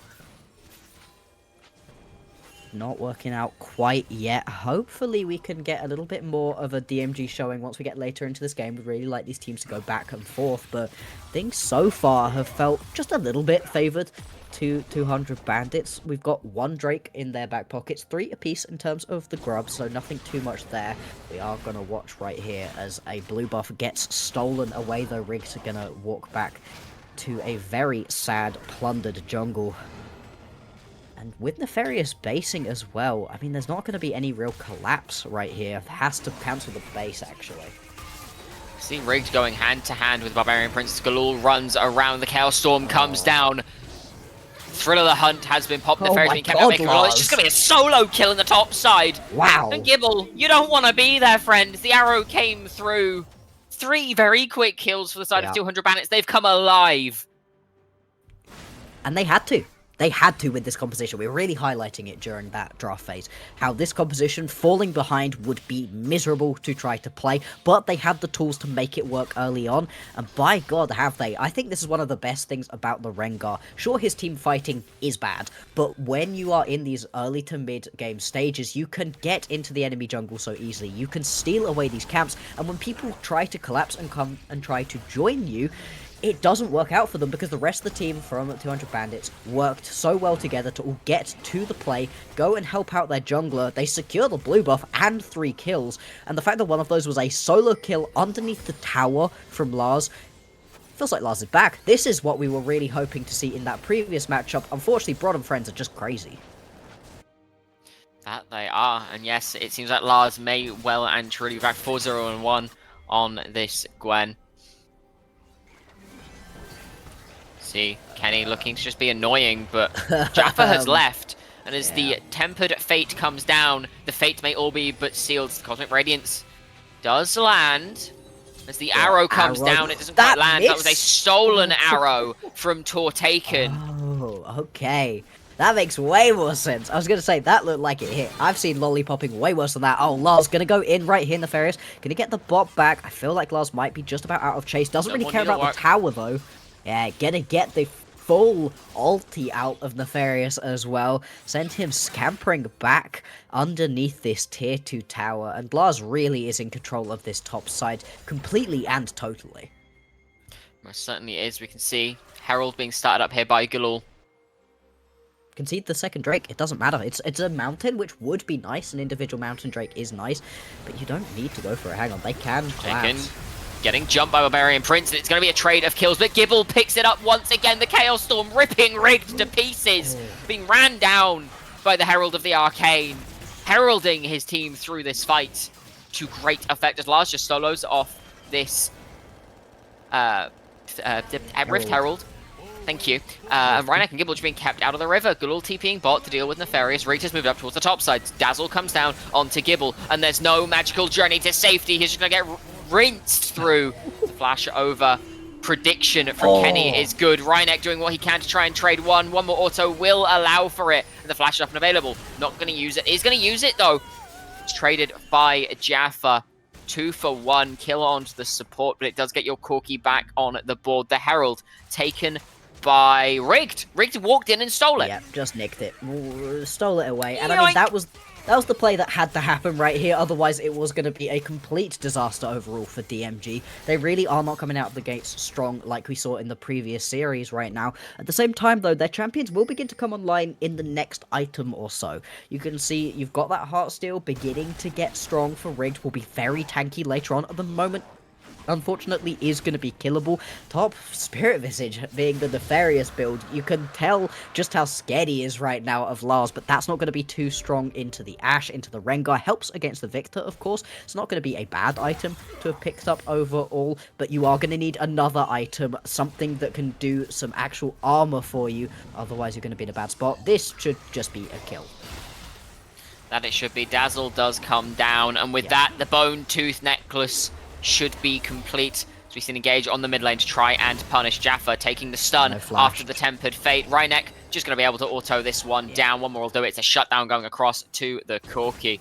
Not working out quite yet. Hopefully we can get a little bit more of a DMG showing once we get later into this game. We'd really like these teams to go back and forth, but things so far have felt just a little bit favoured to 200 bandits. We've got 1 Drake in their back pockets, 3 apiece in terms of the grub, so nothing too much there. We are going to watch right here as a blue buff gets stolen away, though Riggs are going to walk back to a very sad, plundered jungle. And with Nefarious basing as well, I mean, there's not going to be any real collapse right here. It has to cancel the base, actually. See Rigged going hand to hand with Barbarian Prince. Galul runs around, the Chaos Storm comes down. Thrill of the Hunt has been popped. Nefarious being kept out making roll. It's just going to be a solo kill in the top side. Wow. And Gibble, you don't want to be there, friend. The arrow came through. 3 very quick kills for the side of 200 bandits. They've come alive. And they had to. They had to with this composition. We were really highlighting it during that draft phase. How this composition, falling behind, would be miserable to try to play. But they had the tools to make it work early on. And by God, have they. I think this is one of the best things about the Rengar. Sure, his team fighting is bad. But when you are in these early to mid game stages, you can get into the enemy jungle so easily. You can steal away these camps. And when people try to collapse and come and try to join you, it doesn't work out for them because the rest of the team from 200 Bandits worked so well together to all get to the play, go and help out their jungler. They secure the blue buff and 3 kills, and the fact that one of those was a solo kill underneath the tower from Lars, feels like Lars is back. This is what we were really hoping to see in that previous matchup. Unfortunately, Brod and friends are just crazy. That they are, and yes, it seems like Lars may well and truly be back 4-0-1 on this Gwen. See, Kenny looking to just be annoying, but Jaffa has left, and as the Tempered Fate comes down, the Fate may all be but sealed. Cosmic Radiance does land. As the arrow comes down, it doesn't quite land. That was a stolen arrow from Tortaken. Oh, okay. That makes way more sense. I was going to say, that looked like it hit. I've seen lollipopping way worse than that. Oh, Lars going to go in right here, Nefarious. Going to get the bot back. I feel like Lars might be just about out of chase. Doesn't really care about the tower, though. Yeah, gonna get the full ulti out of Nefarious as well. Send him scampering back underneath this tier 2 tower. And Lars really is in control of this top side completely and totally. Most certainly is. We can see Herald being started up here by Galul. Concede the second Drake, it doesn't matter. It's a mountain, which would be nice. An individual mountain Drake is nice, but you don't need to go for it. Hang on, they can collapse. Getting jumped by Barbarian Prince, and it's going to be a trade of kills, but Gibble picks it up once again. The Chaos Storm ripping Rigged to pieces, being ran down by the Herald of the Arcane, heralding his team through this fight to great effect as Lars just solos off this Rift Herald. Thank you. And Rhynek and Gibble just being kept out of the river. Galul TPing bot to deal with Nefarious. Rigged has moved up towards the top side. Dazzle comes down onto Gibble, and there's no magical journey to safety. He's just going to get rinsed through. The flash over. Prediction from Kenny is good. Rhynek doing what he can to try and trade one. One more auto will allow for it. And the flash is up and available. Not going to use it. He's going to use it, though. It's traded by Jaffa. 2 for 1. Kill onto the support, but it does get your Corki back on the board. The Herald taken by Rigged. Rigged walked in and stole it. Yeah, just nicked it. Stole it away. And I mean, that was the play that had to happen right here. Otherwise, it was going to be a complete disaster overall for DMG. They really are not coming out of the gates strong like we saw in the previous series right now. At the same time, though, their champions will begin to come online in the next item or so. You can see you've got that Heartsteel beginning to get strong for Rigged. Will be very tanky later on. At the moment, unfortunately, is going to be killable. Top Spirit Visage being the Nefarious build. You can tell just how scared he is right now of Lars, but that's not going to be too strong into the Ashe, into the Rengar. Helps against the Victor, of course. It's not going to be a bad item to have picked up overall, but you are going to need another item, something that can do some actual armor for you. Otherwise, you're going to be in a bad spot. This should just be a kill. That it should be. Dazzle does come down, and with that, the Bone Tooth Necklace should be complete. So we see engage on the mid lane to try and punish Jaffa, taking the stun after the Tempered Fate. Rhynek just going to be able to auto this one down. One more will do it. It's a shutdown going across to the Corki.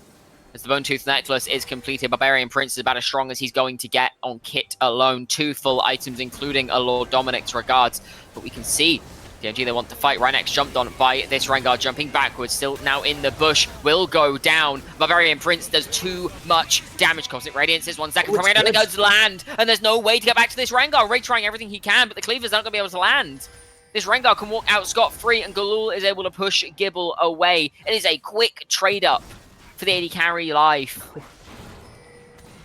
As the Bone Tooth Necklace is completed, Barbarian Prince is about as strong as he's going to get on kit alone. 2 full items, including a Lord Dominic's regards. But we can see DMG, they want to fight. Rhynek's jumped on by this Rengar, jumping backwards, still now in the bush, will go down. Barbarian Prince does too much damage. Cosmic Radiance is 1 second from right down, it goes to land, and there's no way to get back to this Rengar. Ray trying everything he can, but the Cleaver's not going to be able to land. This Rengar can walk out scot-free, and Galul is able to push Gibble away. It is a quick trade-up for the AD carry life.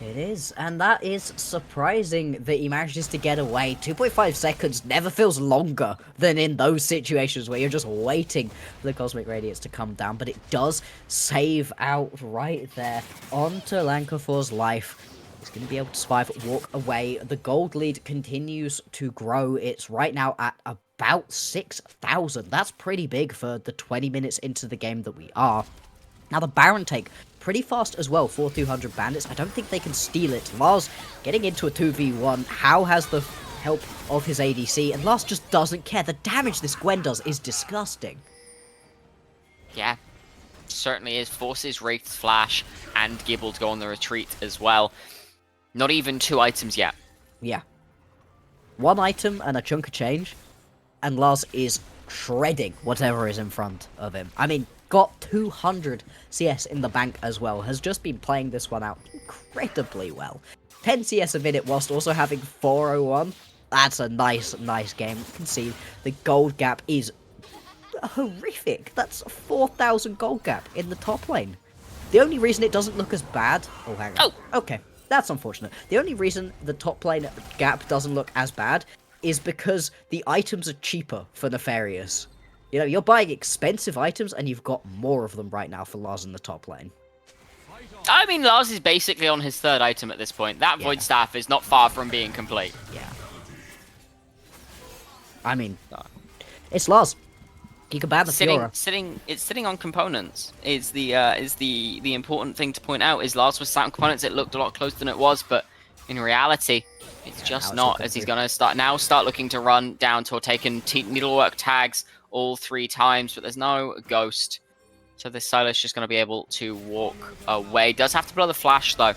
It is, and that is surprising that he manages to get away. 2.5 seconds never feels longer than in those situations where you're just waiting for the Cosmic Radiance to come down, but it does save out right there onto Lankafor's life. He's going to be able to survive, walk away. The gold lead continues to grow. It's right now at about 6,000. That's pretty big for the 20 minutes into the game that we are. Now the Baron take, pretty fast as well for 200 Bandits. I don't think they can steal it. Lars getting into a 2v1. How has the help of his ADC, and Lars just doesn't care. The damage this Gwen does is disgusting. Yeah, certainly is. Forces Wraith's Flash and Gibble to go on the retreat as well. Not even 2 items yet. Yeah. 1 item and a chunk of change, and Lars is shredding whatever is in front of him. I mean, got 200 CS in the bank as well. Has just been playing this one out incredibly well. 10 CS a minute whilst also having 401. That's a nice game. You can see the gold gap is horrific. That's a 4,000 gold gap in the top lane. The only reason it doesn't look as bad... Oh, hang on. Oh! Okay, that's unfortunate. The only reason the top lane gap doesn't look as bad is because the items are cheaper for Nefarious. You know, you're buying expensive items and you've got more of them right now for Lars in the top lane. I mean, Lars is basically on his third item at this point. That Void Staff is not far from being complete. Yeah. I mean, it's Lars. You can ban the Fiora. It's sitting on components. Is the important thing to point out. Is Lars was sat on components. It looked a lot closer than it was, but in reality, it's just not. As he's gonna start looking to run down to taking needlework tags all 3 times, but there's no ghost. So this Silas just going to be able to walk away. Does have to blow the flash though,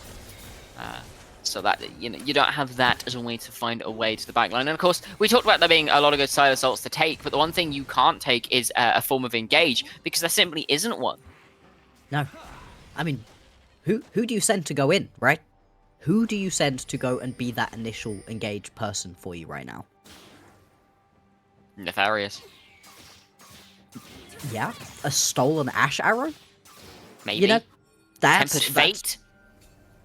so that you don't have that as a way to find a way to the backline. And of course, we talked about there being a lot of good Silas ults to take, but the one thing you can't take is a form of engage because there simply isn't one. No, I mean, who do you send to go in, right? Who do you send to go and be that initial engage person for you right now? Nefarious. Yeah, a stolen Ash arrow? Maybe. You know, Tempered Fate?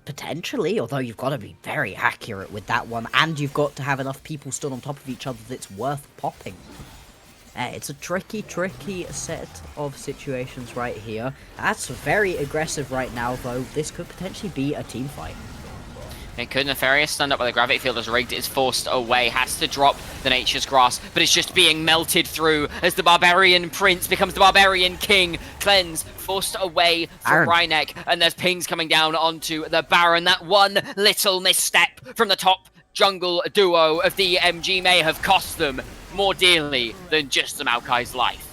Potentially, although you've got to be very accurate with that one, and you've got to have enough people stood on top of each other that's worth popping. It's a tricky set of situations right here. That's very aggressive right now, though. This could potentially be a team fight. It could. Nefarious stand up by the gravity field as Rigged is forced away. Has to drop the Nature's Grasp, but it's just being melted through as the Barbarian Prince becomes the Barbarian King. Cleanse forced away from Rhynek, and there's pings coming down onto the Baron. That one little misstep from the top jungle duo of the DMG may have cost them more dearly than just the Maokai's life.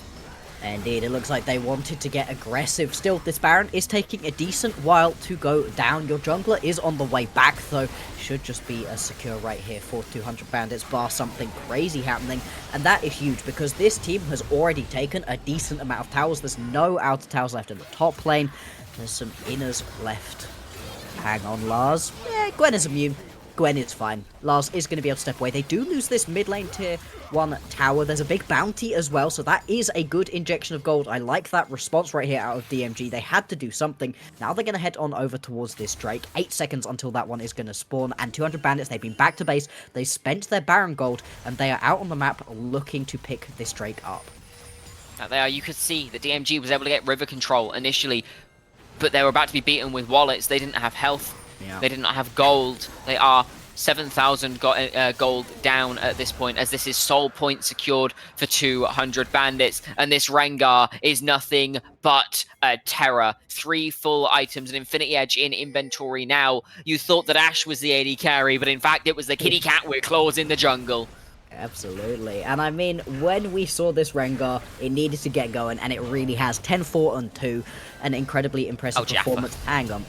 Indeed, it looks like they wanted to get aggressive. Still, this Baron is taking a decent while to go down. Your jungler is on the way back, though. Should just be a secure right here for 200 Bandits, bar something crazy happening. And that is huge, because this team has already taken a decent amount of towers. There's no outer towers left in the top lane. There's some inners left. Hang on, Lars. Yeah, Gwen is immune. Gwen is fine. Lars is going to be able to step away. They do lose this mid lane tier 1 tower. There's a big bounty as well, so that is a good injection of gold. I like that response right here out of DMG. They had to do something. Now they're going to head on over towards this Drake. 8 seconds until that one is going to spawn, and 200 Bandits, they've been back to base. They spent their Baron gold, and they are out on the map looking to pick this Drake up. There you could see that DMG was able to get river control initially, but they were about to be beaten with wallets. They didn't have health. Yeah. They did not have gold. They are 7,000 gold down at this point, as this is soul point secured for 200 Bandits, and this Rengar is nothing but a terror. 3 full items, an Infinity Edge in inventory now. You thought that Ashe was the AD carry, but in fact it was the kitty cat with claws in the jungle. Absolutely, and I mean, when we saw this Rengar, it needed to get going, and it really has. 10, 4, and 2, an incredibly impressive performance. Hang on.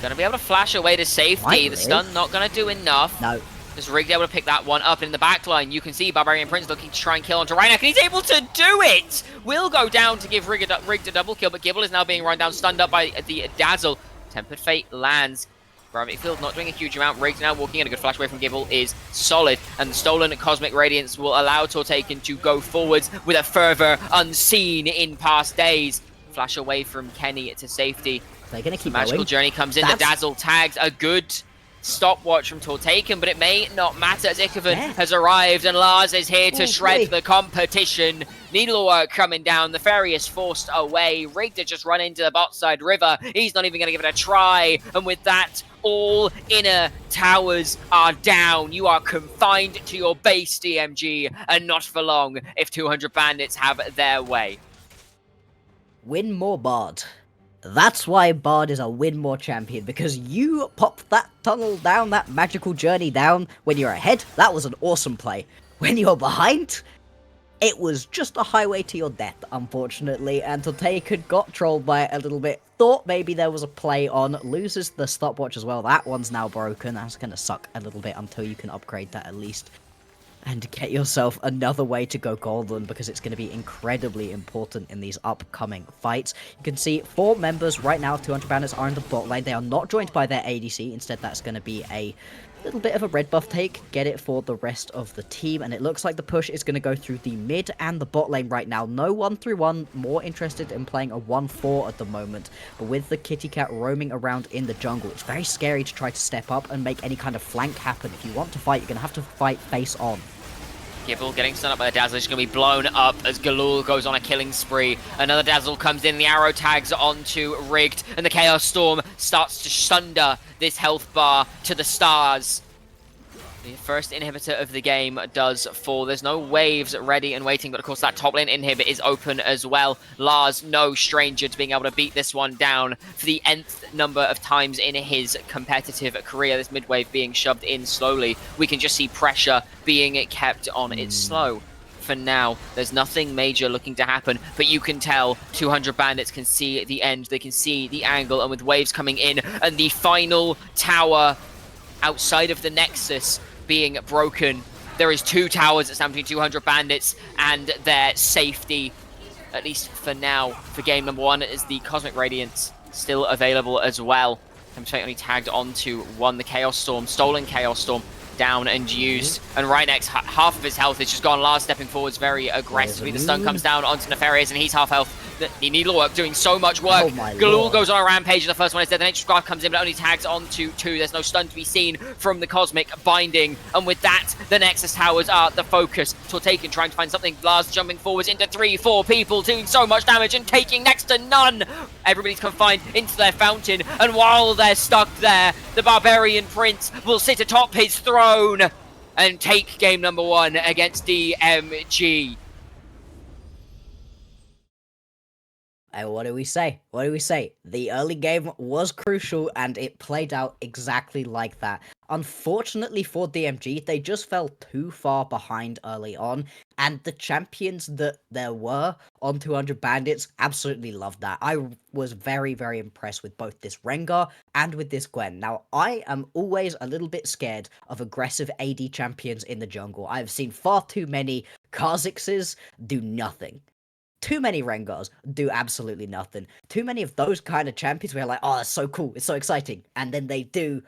Gonna be able to flash away to safety. The stun not gonna do enough. No. Just Rigged able to pick that one up in the back line. You can see Barbarian Prince looking to try and kill onto Rhynek, and he's able to do it! Will go down to give Rigged a double kill, but Gibble is now being run down, stunned up by the Dazzle. Tempered Fate lands. Gravity Field not doing a huge amount. Rigged now walking in. A good flash away from Gibble is solid, and the stolen Cosmic Radiance will allow Tortaken to go forwards with a fervor unseen in past days. Flash away from Kenny to safety. They're going to keep Magical going. Journey comes in. The Dazzle tags a good stopwatch from Tortaken, but it may not matter as Ichabod has arrived, and Lars is here to shred the competition. Needlework coming down. The ferry is forced away. Rigged to just run into the bot side river. He's not even going to give it a try, and with that, all inner towers are down. You are confined to your base, DMG, and not for long if 200 Bandits have their way. Win more Bard. That's why Bard is a win more champion, because you popped that tunnel down, that magical journey down when you're ahead. That was an awesome play. When you're behind, it was just a highway to your death, unfortunately, and Tortaken got trolled by it a little bit. Thought maybe there was a play on, loses the stopwatch as well. That one's now broken. That's going to suck a little bit until you can upgrade that at least. And get yourself another way to go golden, because it's going to be incredibly important in these upcoming fights. You can see 4 members right now of 200 Bandits are in the bot lane. They are not joined by their ADC. Instead, that's going to be a Little bit of a red buff take, get it for the rest of the team, and it looks like the push is going to go through the mid and the bot lane right now. No 1-3-1, more interested in playing a 1-4 at the moment, but with the kitty cat roaming around in the jungle, it's very scary to try to step up and make any kind of flank happen. If you want to fight, you're going to have to fight face on. Gibble getting stunned up by the Dazzle. He's going to be blown up as Galul goes on a killing spree. Another Dazzle comes in. The arrow tags onto Rigged. And the Chaos Storm starts to sunder this health bar to the stars. The first inhibitor of the game does fall. There's no waves ready and waiting, but of course that top lane inhibit is open as well. Lars, no stranger to being able to beat this one down for the nth number of times in his competitive career. This mid wave being shoved in slowly. We can just see pressure being kept on. It's slow. For now, there's nothing major looking to happen, but you can tell 200 Bandits can see the end. They can see the angle, and with waves coming in and the final tower outside of the Nexus being broken, there is 2 towers that stand between 200 Bandits and their safety, at least for now, for game number 1, is the Cosmic Radiance still available as well. Template only tagged onto 1, the Chaos Storm, stolen Chaos Storm, down and used. And right next, half of his health is just gone. Lars stepping forwards very aggressively. The stun comes down onto Nefarious, and he's half health. The Needlework doing so much work. Oh my Galul lord. goes on a rampage, and the first one is dead. The next squad comes in, but only tags onto 2. There's no stun to be seen from the Cosmic binding. And with that, the Nexus towers are the focus. Tortaken trying to find something. Lars jumping forwards into 3-4 people, doing so much damage and taking next to none. Everybody's confined into their fountain, and while they're stuck there, the Barbarian Prince will sit atop his throne and take game number 1 against DMG. And what do we say? What do we say? The early game was crucial, and it played out exactly like that. Unfortunately for DMG, they just fell too far behind early on, and the champions that there were on 200 Bandits absolutely loved that. I was very, very impressed with both this Rengar and with this Gwen. Now, I am always a little bit scared of aggressive AD champions in the jungle. I've seen far too many Kha'Zixes do nothing. Too many Rengars do absolutely nothing. Too many of those kind of champions where you're like, oh, that's so cool, it's so exciting, and then they do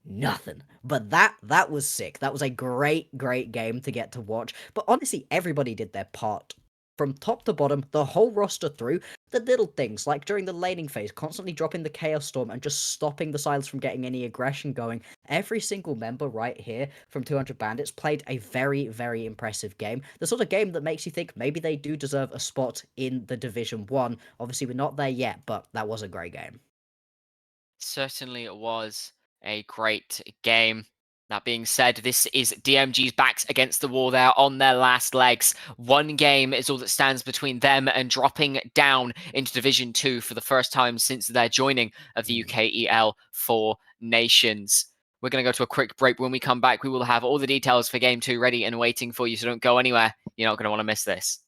nothing. But that was sick. That was a great game to get to watch. But honestly, everybody did their part. From top to bottom, the whole roster through, the little things, like during the laning phase, constantly dropping the Chaos Storm and just stopping the Silence from getting any aggression going. Every single member right here from 200 Bandits played a very, very impressive game. The sort of game that makes you think maybe they do deserve a spot in the Division 1. Obviously, we're not there yet, but that was a great game. Certainly it was a great game. That being said, this is DMG's backs against the wall. They're on their last legs. 1 game is all that stands between them and dropping down into Division 2 for the first time since their joining of the UKEL 4 Nations. We're going to go to a quick break. When we come back, we will have all the details for Game 2 ready and waiting for you, so don't go anywhere. You're not going to want to miss this.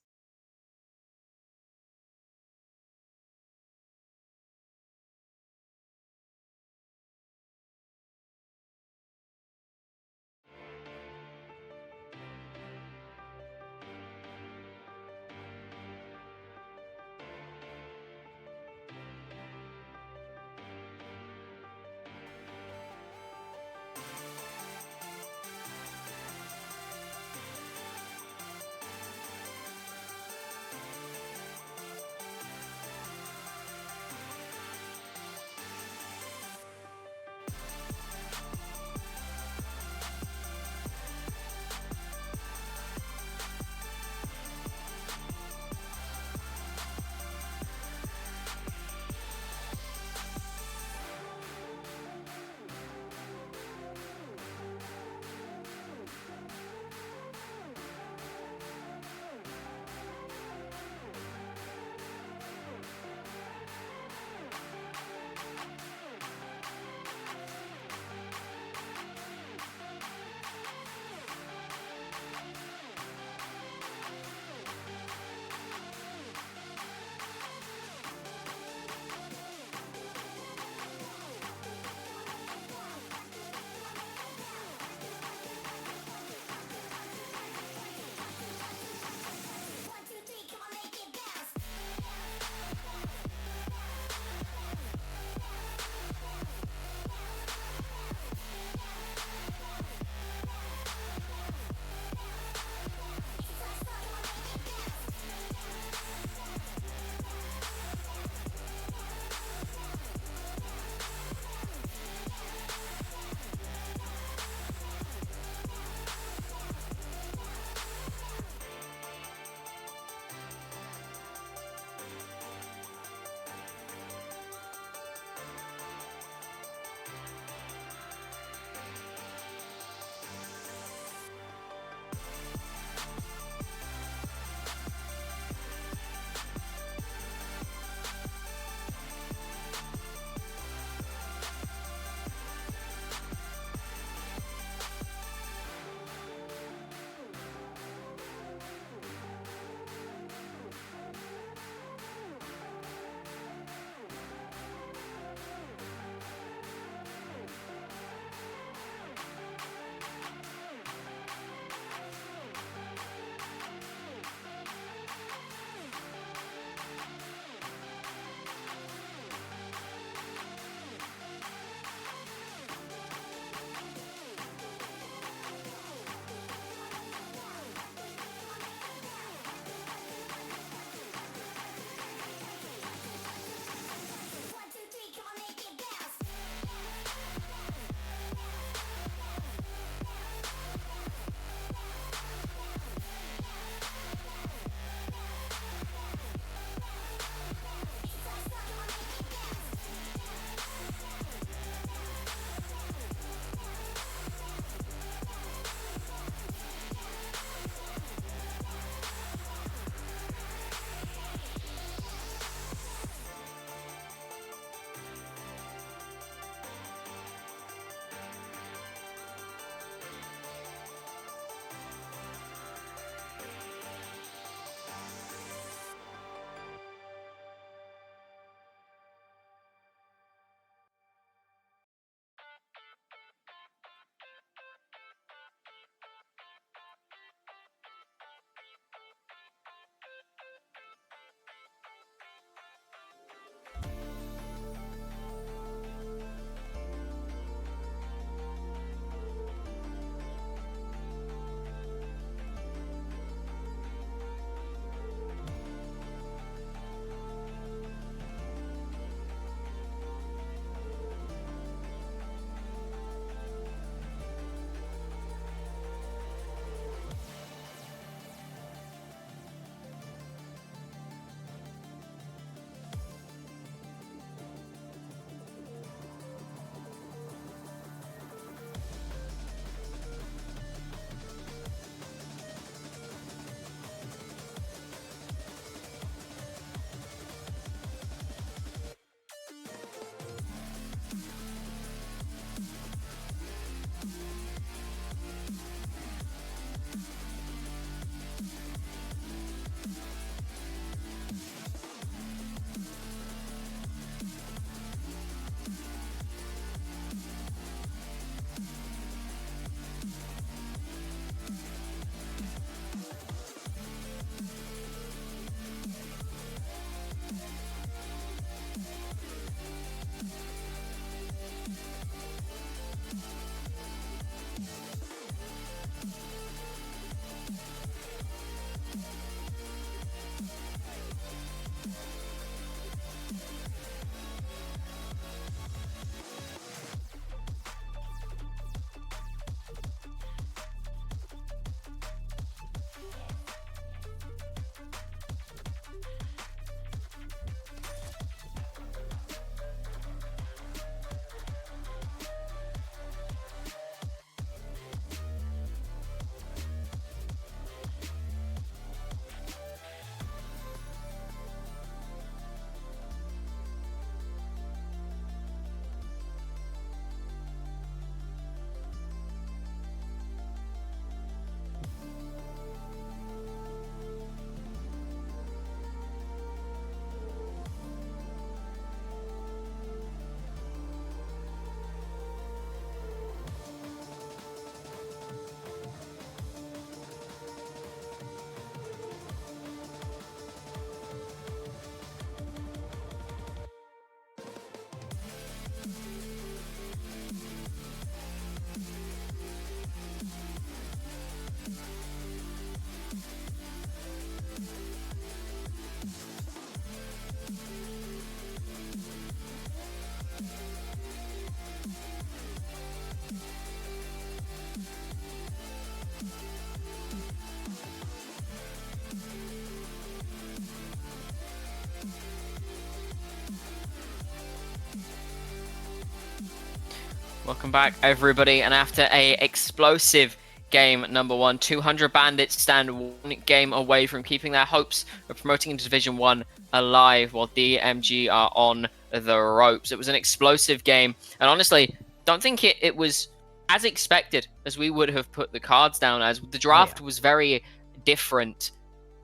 Welcome back, everybody. And after a explosive game number 1, 200 Bandits stand 1 game away from keeping their hopes of promoting into Division 1 alive, while DMG are on the ropes. It was an explosive game, and honestly, don't think it was as expected as we would have put the cards down, as the draft was very different,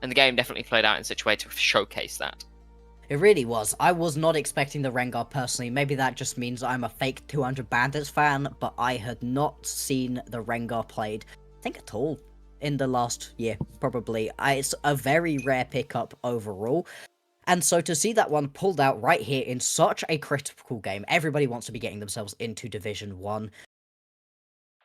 and the game definitely played out in such a way to showcase that. It really was. I was not expecting the Rengar personally. Maybe that just means I'm a fake 200 Bandits fan, but I had not seen the Rengar played, I think, at all in the last year, probably. It's a very rare pickup overall. And so to see that one pulled out right here in such a critical game, everybody wants to be getting themselves into Division 1.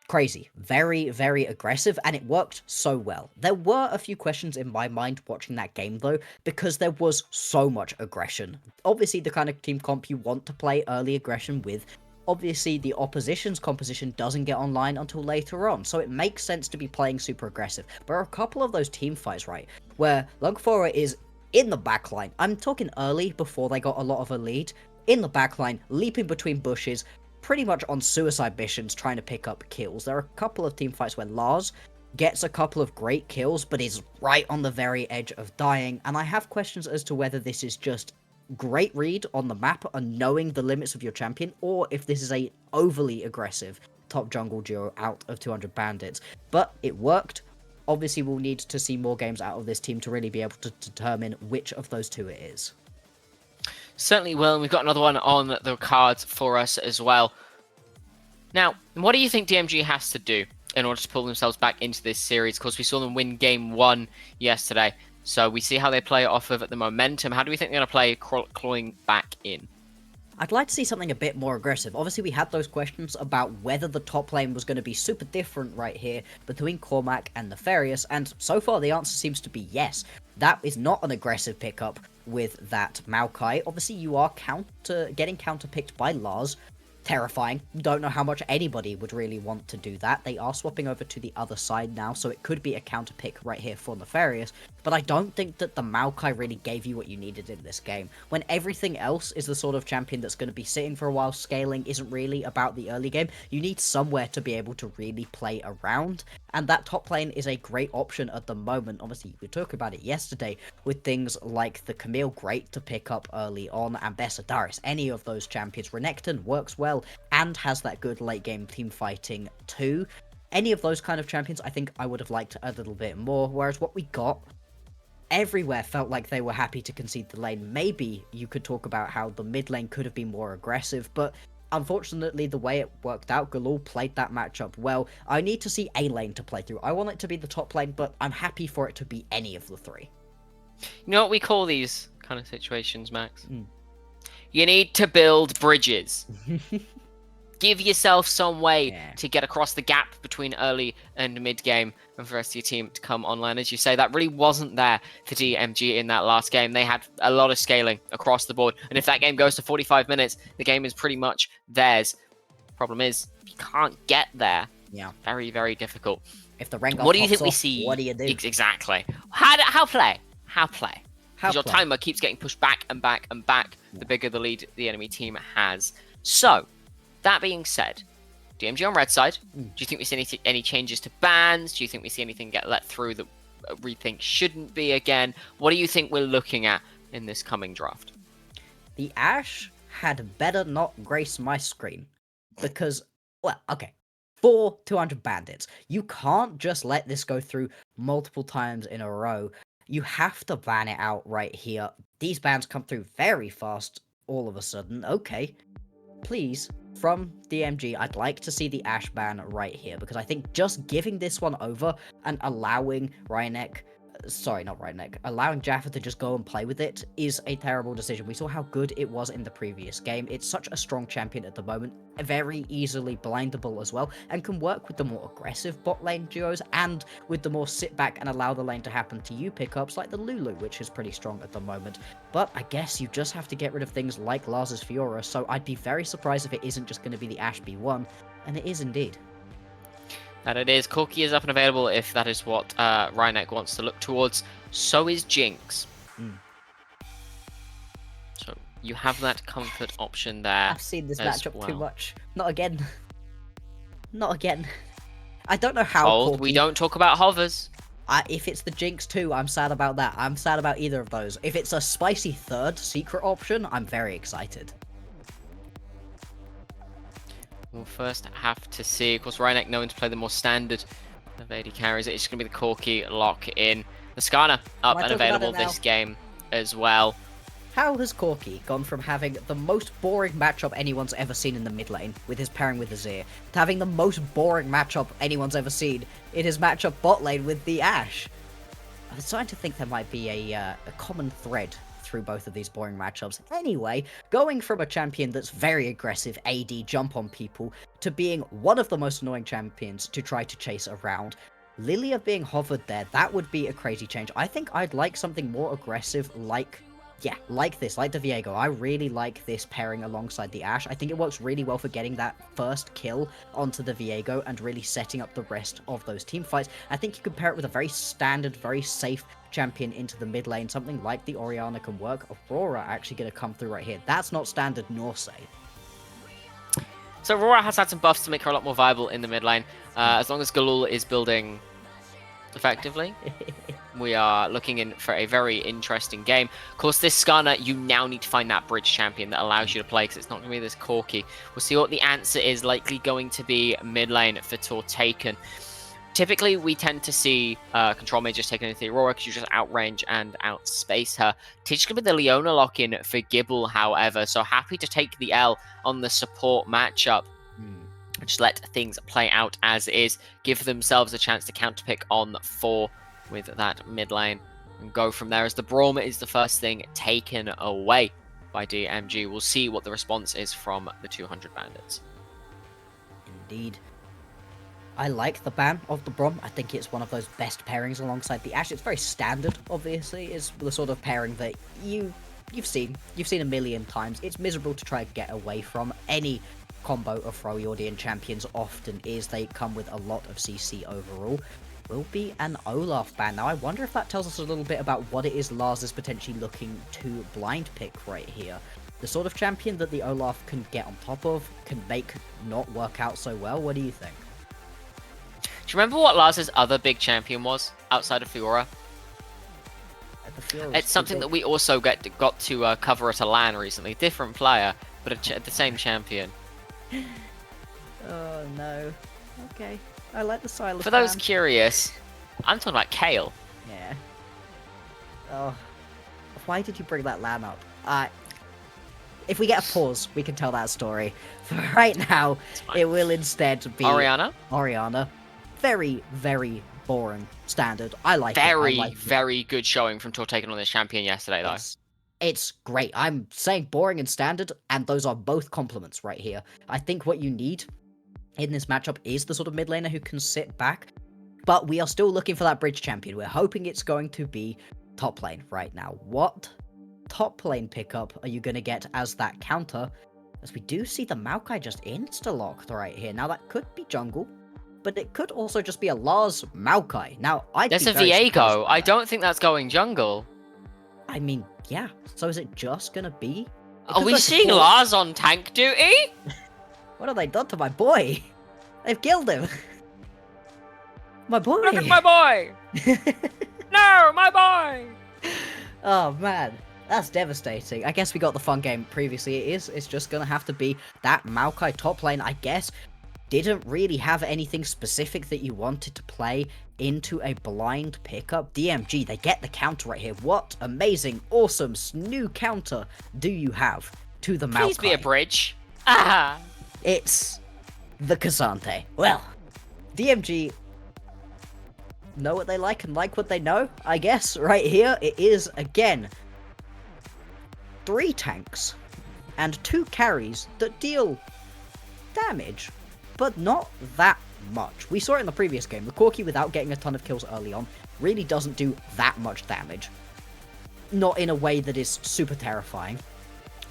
Crazy. Very, very aggressive, and it worked so well. There were a few questions in my mind watching that game, though, because there was so much aggression. Obviously, the kind of team comp you want to play early aggression with. Obviously, the opposition's composition doesn't get online until later on, so it makes sense to be playing super aggressive. But there are a couple of those team fights, right, where Lugfora is in the backline. I'm talking early, before they got a lot of a lead. In the backline, leaping between bushes, pretty much on suicide missions trying to pick up kills. There are a couple of team fights where Lars gets a couple of great kills, but is right on the very edge of dying, and I have questions as to whether this is just great read on the map and knowing the limits of your champion, or if this is a overly aggressive top jungle duo out of 200 Bandits. But it worked. Obviously, we'll need to see more games out of this team to really be able to determine which of those two it is. Certainly will, and we've got another one on the cards for us as well. Now, what do you think DMG has to do in order to pull themselves back into this series? Of course, we saw them win Game 1 yesterday, so we see how they play off of the momentum. How do we think they're going to play clawing back in? I'd like to see something a bit more aggressive. Obviously, we had those questions about whether the top lane was going to be super different right here between Cormac and Nefarious, and so far the answer seems to be yes. That is not an aggressive pickup with that Maokai. Obviously, you are getting counterpicked by Lars. Terrifying. Don't know how much anybody would really want to do that. They are swapping over to the other side now, so it could be a counter pick right here for Nefarious, but I don't think that the Maokai really gave you what you needed in this game. When everything else is the sort of champion that's going to be sitting for a while, scaling isn't really about the early game, you need somewhere to be able to really play around, and that top lane is a great option at the moment. Obviously, we talked about it yesterday with things like the Camille, great to pick up early on, and Bessadaris. Any of those champions. Renekton works well and has that good late game team fighting too. Any of those kind of champions, I think I would have liked a little bit more, whereas what we got everywhere felt like they were happy to concede the lane. Maybe you could talk about how the mid lane could have been more aggressive, but unfortunately, the way it worked out, Galul played that matchup well. I need to see a lane to play through. I want it to be the top lane, but I'm happy for it to be any of the three. You know what we call these kind of situations, Max? You need to build bridges. Give yourself some way to get across the gap between early and mid game and for the rest of your team to come online. As you say, that really wasn't there for DMG in that last game. They had a lot of scaling across the board. And if that game goes to 45 minutes, the game is pretty much theirs. Problem is, you can't get there. Yeah. Very, very difficult. If the Rengar what do you think pops we off, see? What do you do? Exactly. How play? Because your timer keeps getting pushed back and back and back, the bigger the lead the enemy team has. So, that being said, DMG on red side, do you think we see any changes to bans? Do you think we see anything get let through that we think shouldn't be again? What do you think we're looking at in this coming draft? The Ashe had better not grace my screen. Because, well, okay. For 200 Bandits, you can't just let this go through multiple times in a row. You have to ban it out right here. These bans come through very fast all of a sudden. Okay. Please, from DMG, I'd like to see the Ashe ban right here, because I think just giving this one over and allowing Ryanek sorry, not right neck. Allowing Jaffa to just go and play with it is a terrible decision. We saw how good it was in the previous game. It's such a strong champion at the moment, very easily blindable as well, and can work with the more aggressive bot lane duos and with the more sit back and allow the lane to happen to you pickups like the Lulu, which is pretty strong at the moment. But I guess you just have to get rid of things like Lars's Fiora, so I'd be very surprised if it isn't just going to be the Ashe B1, and it is indeed. That it is. Corki is up and available if that is what Rhynek wants to look towards. So is Jinx. So you have that comfort option there. I've seen this as matchup well. too much. Not again. Not again. I don't know how Hold, we Corki... don't talk about hovers. If it's the Jinx 2, I'm sad about that. I'm sad about either of those. If it's a spicy third secret option, I'm very excited. We'll first have to see. Of course, Rhynek known to play the more standard of AD carries. It's going to be the Corki lock in. The Skarner up and available this game as well. How has Corki gone from having the most boring matchup anyone's ever seen in the mid lane, with his pairing with Azir, to having the most boring matchup anyone's ever seen in his matchup bot lane with the Ashe? I'm starting to think there might be a common thread through both of these boring matchups. Anyway, going from a champion that's very aggressive AD jump on people to being one of the most annoying champions to try to chase around, Lilia being hovered there, that would be a crazy change. I think I'd like something more aggressive like this, like the Viego. I really like this pairing alongside the Ashe. I think it works really well for getting that first kill onto the Viego and really setting up the rest of those team fights. I think you could pair it with a very standard, very safe champion into the mid lane. Something like the Orianna can work. Aurora actually going to come through right here. That's not standard nor safe. So Aurora has had some buffs to make her a lot more viable in the mid lane. As long as Galul is building effectively, we are looking in for a very interesting game. Of course, this Skarner, you now need to find that bridge champion that allows you to play, because it's not going to be this Corki. We'll see what the answer is. Likely going to be mid lane for Tortaken. Typically, we tend to see control mages taken into the Aurora because you just outrange and outspace her. It's going to be the Leona lock-in for Gibble, however, so happy to take the L on the support matchup. Just let things play out as is. Give themselves a chance to counterpick on 4 with that mid lane and go from there, as the Braum is the first thing taken away by DMG. We'll see what the response is from the 200 Bandits. Indeed. I like the ban of the Braum. I think it's one of those best pairings alongside the Ashe. It's very standard, obviously. It's the sort of pairing that you've seen a million times. It's miserable to try to get away from. Any combo of Freljordian champions often is. They come with a lot of CC overall. Will be an Olaf ban. Now, I wonder if that tells us a little bit about what it is Lars is potentially looking to blind pick right here. The sort of champion that the Olaf can get on top of, can make not work out so well. What do you think? Do you remember what Lars's other big champion was outside of Fiora? It's something that we also got to cover at a LAN recently. Different player, but the same champion. Oh no. Okay. I like the silence. For those curious, I'm talking about Kale. Yeah. Oh. Why did you bring that LAN up? If we get a pause, we can tell that story. For right now, it will instead be Orianna. Very, very boring standard. I like it. Very good showing from Tortaken on this champion yesterday, though. It's great. I'm saying boring and standard, and those are both compliments right here. I think what you need in this matchup is the sort of mid laner who can sit back, but we are still looking for that bridge champion. We're hoping it's going to be top lane right now. What top lane pickup are you going to get as that counter? As we do see the Maokai just insta-locked right here. Now, that could be jungle, but it could also just be a Lars Maokai. Now, there's a Viego. I don't think that's going jungle. I mean, yeah. So is it just gonna be? Are we seeing Lars on tank duty? What have they done to my boy? They've killed him. My boy. Look at my boy. No, my boy. Oh man, that's devastating. I guess we got the fun game previously. It's just gonna have to be that Maokai top lane, I guess. Didn't really have anything specific that you wanted to play into a blind pickup. DMG, they get the counter right here. What amazing, awesome, new counter do you have to the Maokai? Please be a bridge. Ah! It's the Kazante. Well, DMG, know what they like and like what they know, I guess. Right here, it is, again, 3 tanks and 2 carries that deal damage, but not that much. We saw it in the previous game. The Corki, without getting a ton of kills early on, really doesn't do that much damage. Not in a way that is super terrifying.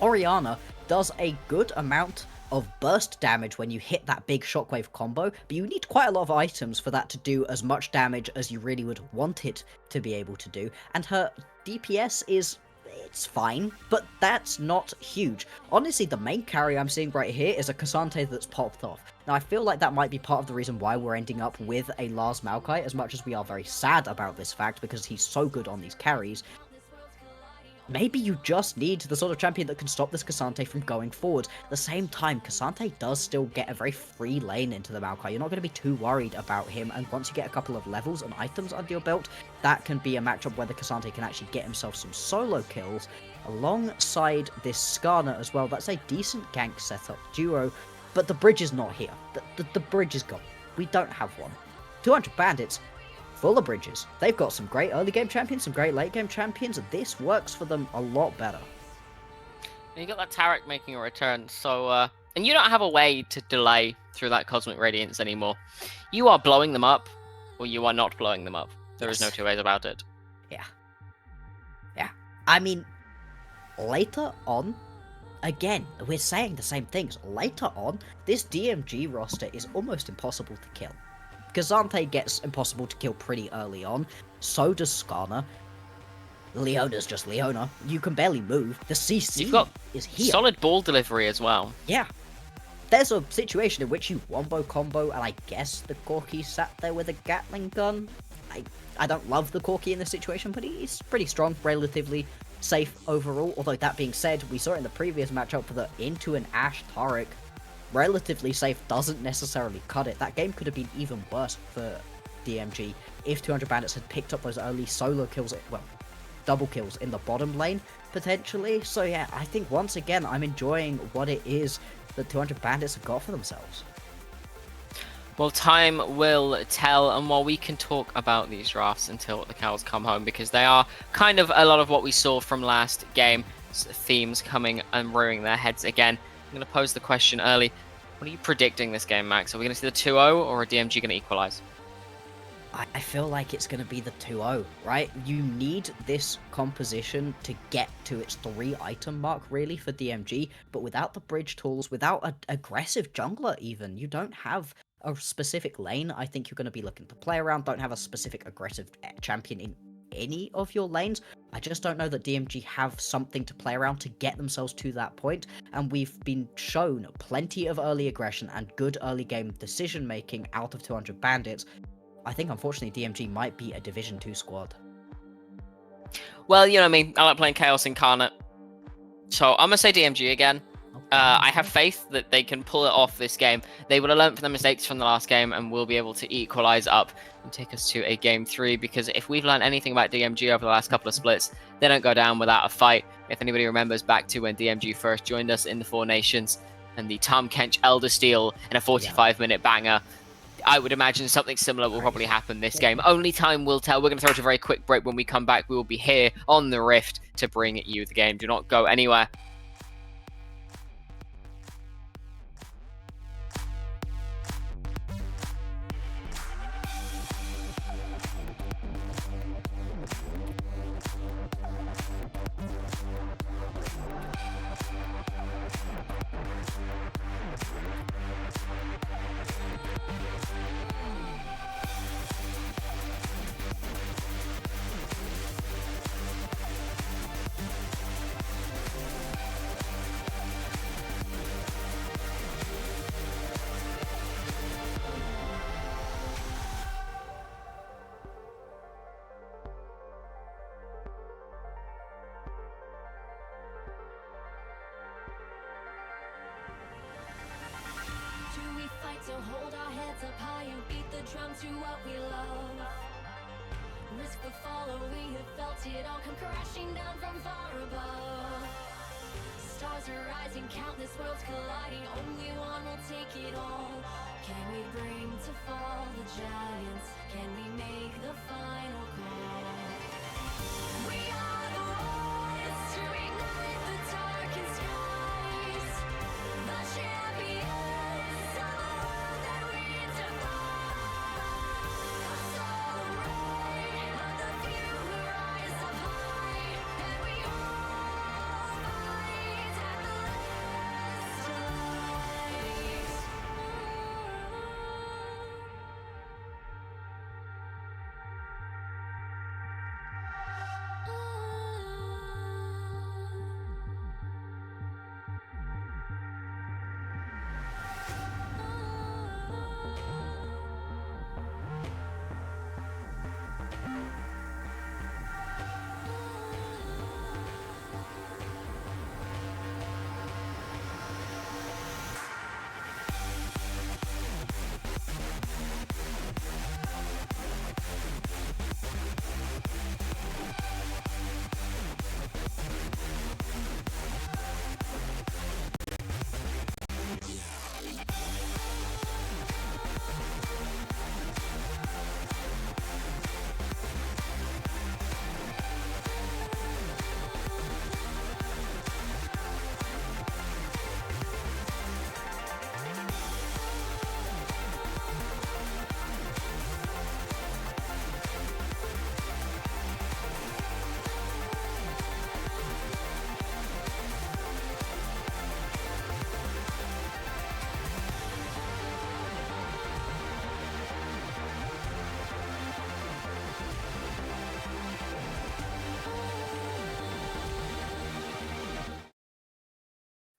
Orianna does a good amount of burst damage when you hit that big shockwave combo, but you need quite a lot of items for that to do as much damage as you really would want it to be able to do, and her DPS it's fine, but that's not huge. Honestly, the main carry I'm seeing right here is a Cassante that's popped off. Now, I feel like that might be part of the reason why we're ending up with a Lars Maokai, as much as we are very sad about this fact, because he's so good on these carries. Maybe you just need the sort of champion that can stop this Cassante from going forward. At the same time, Cassante does still get a very free lane into the Maokai. You're not going to be too worried about him, and once you get a couple of levels and items under your belt, that can be a matchup where the Cassante can actually get himself some solo kills alongside this Skarner as well. That's a decent gank setup duo, but the bridge is not here. The bridge is gone. We don't have one. 200 Bandits, full of bridges. They've got some great early game champions, some great late game champions. This works for them a lot better. You got that Tarek making a return, so and you don't have a way to delay through that Cosmic Radiance anymore. You are blowing them up, or you are not blowing them up. There is no two ways about it. Yeah. I mean, later on, again, we're saying the same things. Later on, this DMG roster is almost impossible to kill. Cassante gets impossible to kill pretty early on, so does Skarner. Leona's just Leona. You can barely move. The CC You've got is here. Solid ball delivery as well. Yeah. There's a situation in which you wombo combo, and I guess the Corki sat there with a Gatling gun. I don't love the Corki in this situation, but he's pretty strong, relatively safe overall. Although that being said, we saw it in the previous matchup for the into an Ashe Tarek. Relatively safe doesn't necessarily cut it. That game could have been even worse for DMG if 200 Bandits had picked up those early solo kills, well, double kills in the bottom lane, potentially. So yeah, I think once again, I'm enjoying what it is that 200 Bandits have got for themselves. Well, time will tell, and while we can talk about these drafts until the cows come home, because they are kind of a lot of what we saw from last game, themes coming and rearing their heads again. I'm going to pose the question early. What are you predicting this game, Max? Are we going to see the 2-0, or are DMG going to equalize? I feel like it's going to be the 2-0, right? You need this composition to get to its 3-item mark, really, for DMG, but without the bridge tools, without an aggressive jungler even, you don't have a specific lane I think you're going to be looking to play around, don't have a specific aggressive champion in any of your lanes. I just don't know that DMG have something to play around to get themselves to that point, and we've been shown plenty of early aggression and good early game decision making out of 200 Bandits. I think unfortunately DMG might be a Division 2 squad. Well, you know me, I like playing Chaos Incarnate, so I'm gonna say DMG again. I have faith that they can pull it off this game. They will have learned from the mistakes from the last game and will be able to equalize up and take us to a game 3, because if we've learned anything about DMG over the last couple of splits, they don't go down without a fight. If anybody remembers back to when DMG first joined us in the Four Nations and the Tom Kench Elder Steel in a 45-minute banger, I would imagine something similar will probably happen this game. Only time will tell. We're going to throw it a very quick break. When we come back, we will be here on the Rift to bring you the game. Do not go anywhere. So hold our heads up high and beat the drum to what we love. Risk the fall, or we have felt it all come crashing down from far above. Stars are rising, countless worlds colliding. Only one will take it all. Can we bring to fall the giants? Can we make the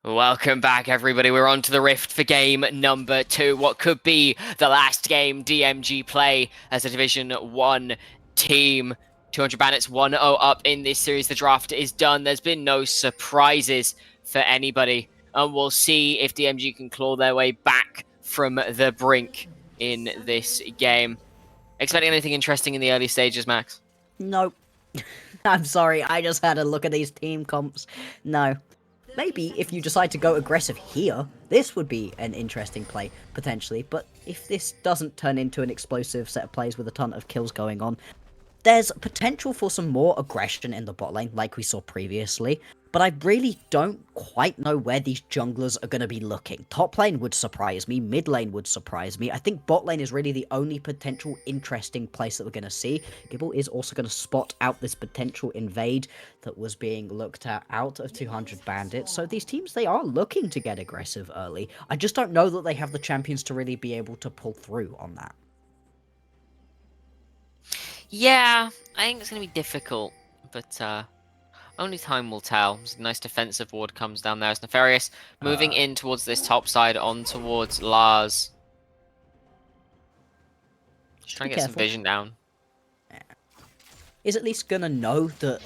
Welcome back, everybody. We're on to the Rift for game number 2. What could be the last game DMG play as a Division 1 team. 200 Bandits 1-0 up in this series. The draft is done. There's been no surprises for anybody. And we'll see if DMG can claw their way back from the brink in this game. Expecting anything interesting in the early stages, Max? Nope. I'm sorry, I just had a look at these team comps. No. Maybe if you decide to go aggressive here, this would be an interesting play, potentially. But if this doesn't turn into an explosive set of plays with a ton of kills going on, there's potential for some more aggression in the bot lane, like we saw previously. But I really don't quite know where these junglers are going to be looking. Top lane would surprise me, mid lane would surprise me. I think bot lane is really the only potential interesting place that we're going to see. Gibble is also going to spot out this potential invade that was being looked at out of 200 Bandits. So these teams, they are looking to get aggressive early. I just don't know that they have the champions to really be able to pull through on that. Yeah, I think it's going to be difficult, but only time will tell. A nice defensive ward comes down there. It's Nefarious moving in towards this top side, on towards Lars. Just trying to get some vision down. Is at least gonna know that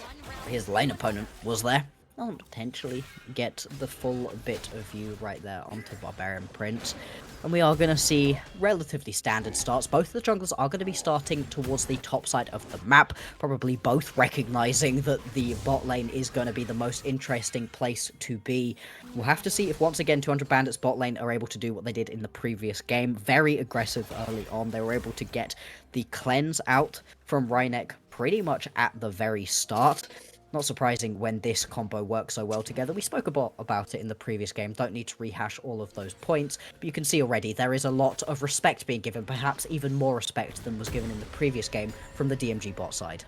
his lane opponent was there. I'll potentially get the full bit of view right there onto Barbarian Prince. And we are going to see relatively standard starts. Both of the junglers are going to be starting towards the top side of the map, probably both recognizing that the bot lane is going to be the most interesting place to be. We'll have to see if once again 200 Bandits bot lane are able to do what they did in the previous game. Very aggressive early on. They were able to get the cleanse out from Rhynek pretty much at the very start. Not surprising when this combo works so well together. We spoke about it in the previous game. Don't need to rehash all of those points. But you can see already there is a lot of respect being given. Perhaps even more respect than was given in the previous game from the DMG bot side.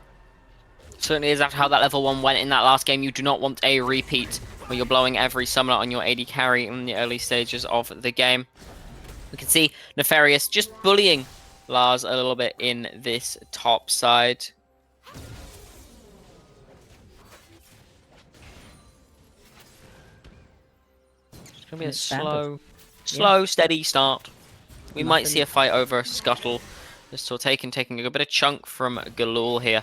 Certainly is after how that level 1 went in that last game. You do not want a repeat where you're blowing every summoner on your AD carry in the early stages of the game. We can see Nefarious just bullying Lars a little bit in this top side. It's going to be a slow, steady start. We might see a fight over Scuttle. Just taking a good bit of chunk from Galul here.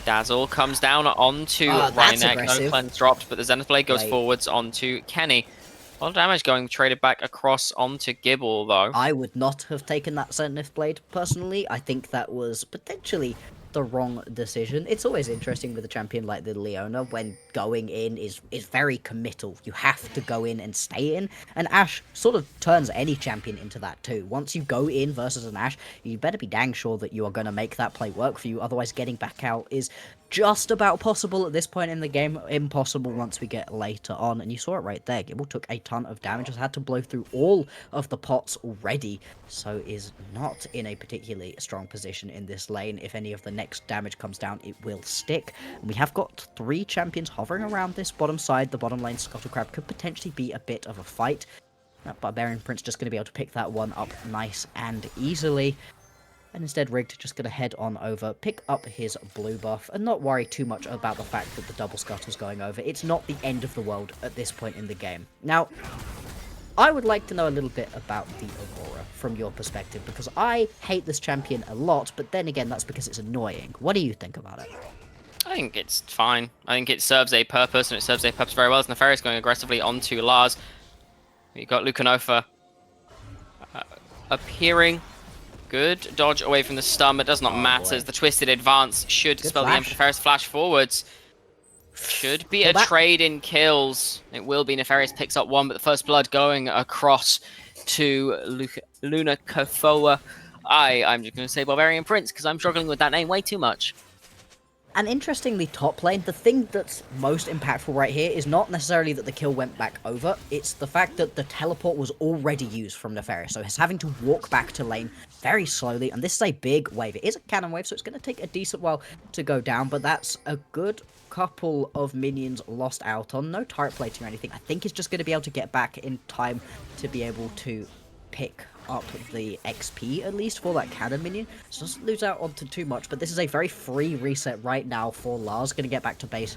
Dazzle comes down onto Rhynek. No cleanse dropped, but the Zenith Blade goes forwards onto Kenny. A lot of damage going traded back across onto Gibble, though. I would not have taken that Zenith Blade, personally. I think that was potentially the wrong decision. It's always interesting with a champion like the Leona when going in is very committal. You have to go in and stay in, and Ashe sort of turns any champion into that too. Once you go in versus an Ashe, you better be dang sure that you are going to make that play work for you, otherwise getting back out is just about possible at this point in the game, impossible once we get later on, and you saw it right there. Gibble took a ton of damage, has had to blow through all of the pots already, so is not in a particularly strong position in this lane. If any of the next damage comes down, it will stick. And we have got 3 champions hovering around this bottom side. The bottom lane Scuttlecrab could potentially be a bit of a fight. That Barbarian Prince just going to be able to pick that one up nice and easily. And instead, Rigged just going to head on over, pick up his blue buff, and not worry too much about the fact that the double scuttle's going over. It's not the end of the world at this point in the game. Now, I would like to know a little bit about the Aurora from your perspective, because I hate this champion a lot, but then again, that's because it's annoying. What do you think about it? I think it's fine. I think it serves a purpose, and it serves a purpose very well. As Nefarious going aggressively onto Lars. You've got Lucanova appearing. Good dodge away from the stun, but does not matter as the twisted advance should spell the end for Nefarious. Flash forwards. Should be a trade in kills. It will be. Nefarious picks up one, but the first blood going across to Luna Kofoa. I'm just going to say Barbarian Prince because I'm struggling with that name way too much. And interestingly, top lane, the thing that's most impactful right here is not necessarily that the kill went back over, it's the fact that the teleport was already used from Nefarious, so he's having to walk back to lane very slowly, and this is a big wave. It is a cannon wave, so it's going to take a decent while to go down, but that's a good couple of minions lost out on. No turret plating or anything. I think he's just going to be able to get back in time to be able to pick up the XP at least for that cannon minion, so doesn't lose out onto too much. But this is a very free reset right now for Lars. Gonna get back to base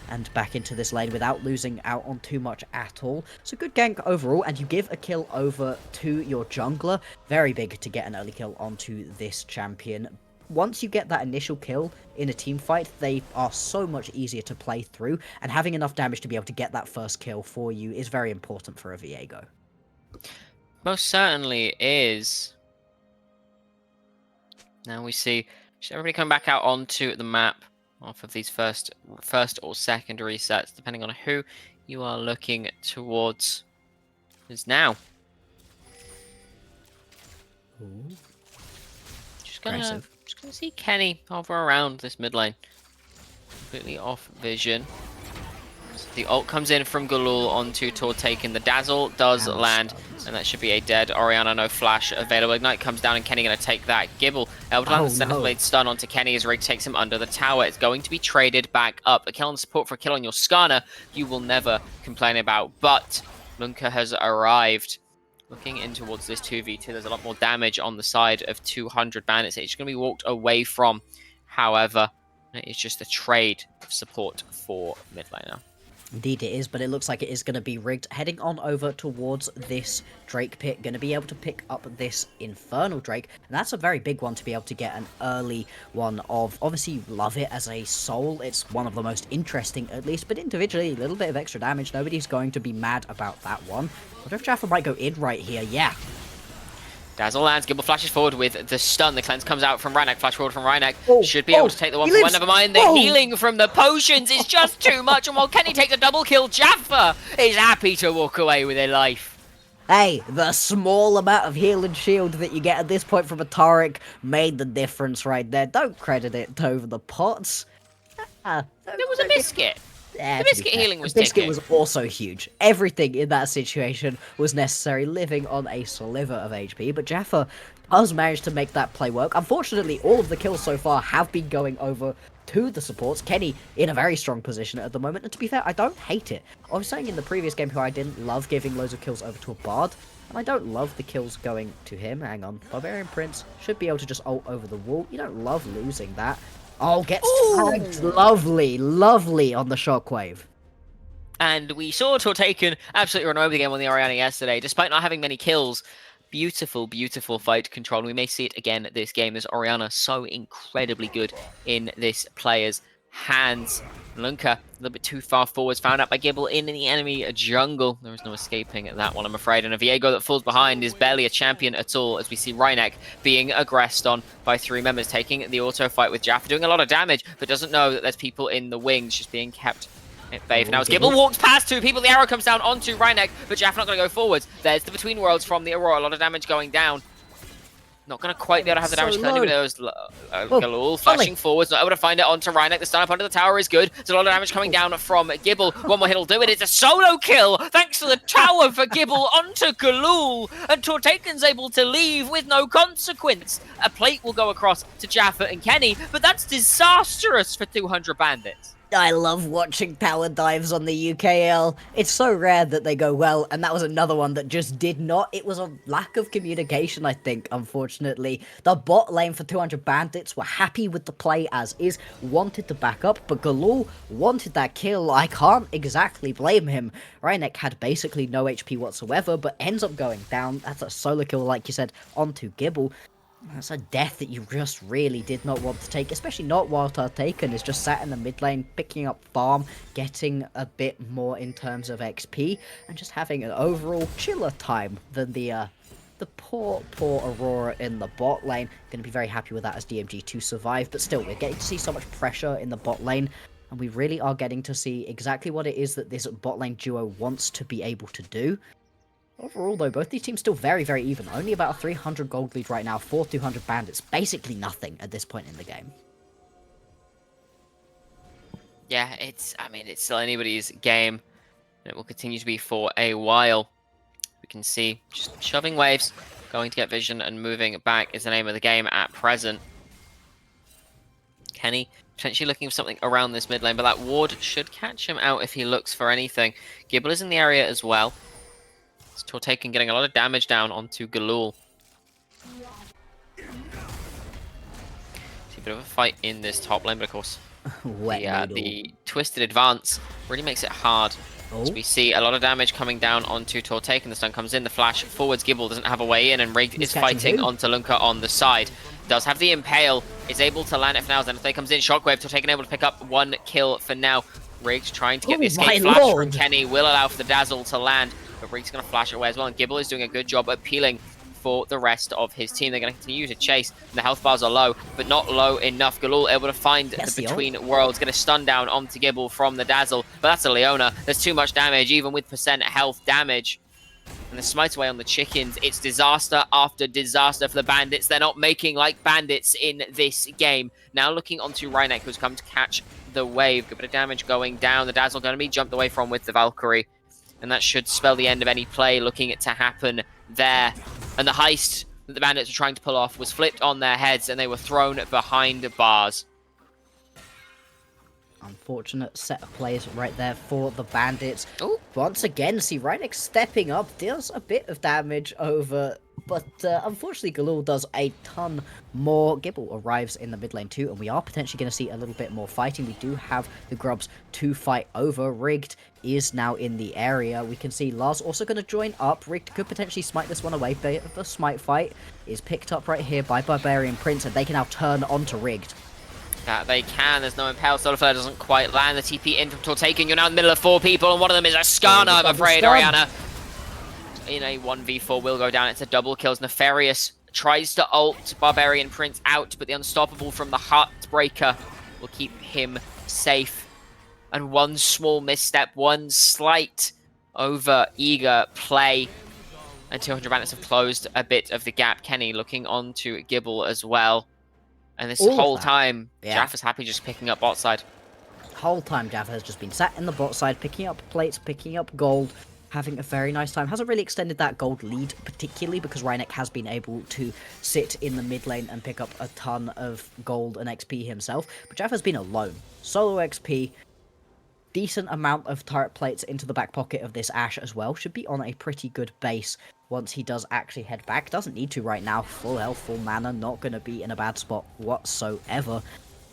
and back into this lane without losing out on too much at all. So good gank overall, and you give a kill over to your jungler. Very big to get an early kill onto this champion. Once you get that initial kill in a team fight, they are so much easier to play through, and having enough damage to be able to get that first kill for you is very important for a Viego. Most certainly is. Now we see everybody come back out onto the map off of these first or second resets, depending on who you are looking towards. Is now. Ooh. Just gonna see Kenny hover around this mid lane. Completely off vision. The ult comes in from Galul onto Taken. The dazzle does land, and that should be a dead Orianna. No flash available. Ignite comes down, and Kenny going to take that. Gibble able to land the Center Blade stun onto Kenny as Rig takes him under the tower. It's going to be traded back up. A kill on support for a kill on your Skarner, you will never complain about. But Lunka has arrived. Looking in towards this 2v2, there's a lot more damage on the side of 200 Bandits. It's going to be walked away from. However, it's just a trade of support for mid laner. Indeed it is, but it looks like it is going to be rigged. Heading on over towards this Drake pit, going to be able to pick up this Infernal Drake, and that's a very big one to be able to get an early one of. Obviously, you love it as a soul. It's one of the most interesting, at least, but individually, a little bit of extra damage. Nobody's going to be mad about that one. What if Jaffa might go in right here? Yeah. Dazzle lands, Gibble flashes forward with the stun. The cleanse comes out from Rhynek, flash forward from Rhynek. Should be able to take the 1-for-1. Never mind, the healing from the potions is just too much. And while Kenny takes a double kill, Jaffa is happy to walk away with a life. Hey, the small amount of heal and shield that you get at this point from a Taric made the difference right there. Don't credit it over the pots. There was a biscuit. Yeah, the biscuit healing was biscuit was also huge. Everything in that situation was necessary, living on a sliver of HP, but Jaffa does manage to make that play work. Unfortunately, all of the kills so far have been going over to the supports. Kenny in a very strong position at the moment, and to be fair, I don't hate it. I was saying in the previous game how I didn't love giving loads of kills over to a Bard, and I don't love the kills going to him. Hang on, Barbarian Prince should be able to just ult over the wall. You don't love losing that. Oh, gets tagged. Lovely, lovely on the shockwave. And we saw Taken absolutely run over the game on the Orianna yesterday, despite not having many kills. Beautiful, beautiful fight control. And we may see it again this game as Orianna so incredibly good in this player's hands. Lunka, a little bit too far forwards, found out by Gibble in the enemy jungle. There is no escaping that one, I'm afraid. And a Viego that falls behind is barely a champion at all, as we see Rhynek being aggressed on by 3 members, taking the auto fight with Jaffa, doing a lot of damage, but doesn't know that there's people in the wings just being kept at bay. Now as Gibble walks past 2 people, the arrow comes down onto Rhynek, but Jaffa not going to go forwards. There's the Between Worlds from the Aurora, a lot of damage going down. Not going to quite be able to have the damage clearly, but there was Galul flashing forwards, not able to find it onto Rhynek. The stun up under the tower is good. There's a lot of damage coming down from Gibble. One more hit will do it. It's a solo kill, thanks to the tower for Gibble onto Galul. And Taken's able to leave with no consequence. A plate will go across to Jaffa and Kenny, but that's disastrous for 200 Bandits. I love watching tower dives on the UKL. It's so rare that they go well, and that was another one that just did not. It was a lack of communication, I think, unfortunately. The bot lane for 200 Bandits were happy with the play as is, wanted to back up, but Galul wanted that kill. I can't exactly blame him. Rhynek had basically no HP whatsoever, but ends up going down. That's a solo kill, like you said, onto Gibble. That's a death that you just really did not want to take, especially not while Taken is just sat in the mid lane, picking up farm, getting a bit more in terms of XP, and just having an overall chiller time than the poor Aurora in the bot lane. Going to be very happy with that as DMG to survive, but still, we're getting to see so much pressure in the bot lane, and we really are getting to see exactly what it is that this bot lane duo wants to be able to do. Overall, though, both these teams still very, very even. Only about a 300 gold lead right now for 200 Bandits. Basically nothing at this point in the game. Yeah, it's still anybody's game. And it will continue to be for a while. We can see just shoving waves, going to get vision and moving back is the name of the game at present. Kenny potentially looking for something around this mid lane, but that ward should catch him out if he looks for anything. Gibble is in the area as well. It's Tortaken getting a lot of damage down onto Galul. See a bit of a fight in this top lane, but of course Wet noodle. the twisted advance really makes it hard. Oh. As we see a lot of damage coming down onto Tortaken. The stun comes in, the flash forwards. Gibble doesn't have a way in, and Rigged He's is catching fighting who? onto Lunka on the side. Does have the Impale, is able to land it for now. Then if they comes in, Shockwave, Tortaken able to pick up 1 kill for now. Rigged trying to get the Oh escape my flash lord. from Kenny, will allow for the dazzle to land, but Rigged's going to flash away as well, and Gibble is doing a good job at peeling for the rest of his team. They're going to continue to chase, and the health bars are low, but not low enough. Galul able to find Yes, the the between worlds, get a stun down onto Gibble from the dazzle, but that's a Leona. There's too much damage, even with percent health damage. And the smite away on the chickens. It's disaster after disaster for the Bandits. They're not making like Bandits in this game. Now looking onto Rhynek, who's come to catch the wave. Good bit of damage going down. The dazzle going to be jumped away from with the Valkyrie. And that should spell the end of any play looking to happen there. And the heist that the Bandits were trying to pull off was flipped on their heads, and they were thrown behind bars. Unfortunate set of plays right there for the Bandits. Ooh. Once again, see Rhynek stepping up, deals a bit of damage over, but unfortunately Galul does a ton more. Gibble arrives in the mid lane too, and we are potentially going to see a little bit more fighting. We do have the Grubs to fight over. Rigged is now in the area. We can see Lars also going to join up. Rigged could potentially smite this one away, but the smite fight is picked up right here by Barbarian Prince, and they can now turn onto Rigged. That they can. There's no Impale. Solar Flare doesn't quite land. The TP in from Tortaken. You're now in the middle of 4 people, and one of them is Ascana, I'm afraid, Ariana. In a 1v4 will go down. It's a double kills. Nefarious tries to ult Barbarian Prince out, but the Unstoppable from the Heartbreaker will keep him safe. And one small misstep, one slight over-eager play, and 200 Bandits have closed a bit of the gap. Kenny looking on to Gibble as well. And this All of whole that. time, Yeah. Jaffa's happy just picking up bot side. Whole time Java has just been sat in the bot side, picking up plates, picking up gold, having a very nice time. Hasn't really extended that gold lead particularly, because Rhynek has been able to sit in the mid lane and pick up a ton of gold and XP himself. But Jaffa's been alone. Solo XP, decent amount of turret plates into the back pocket of this Ashe as well. Should be on a pretty good base once he does actually head back. Doesn't need to right now. Full health, full mana, not going to be in a bad spot whatsoever.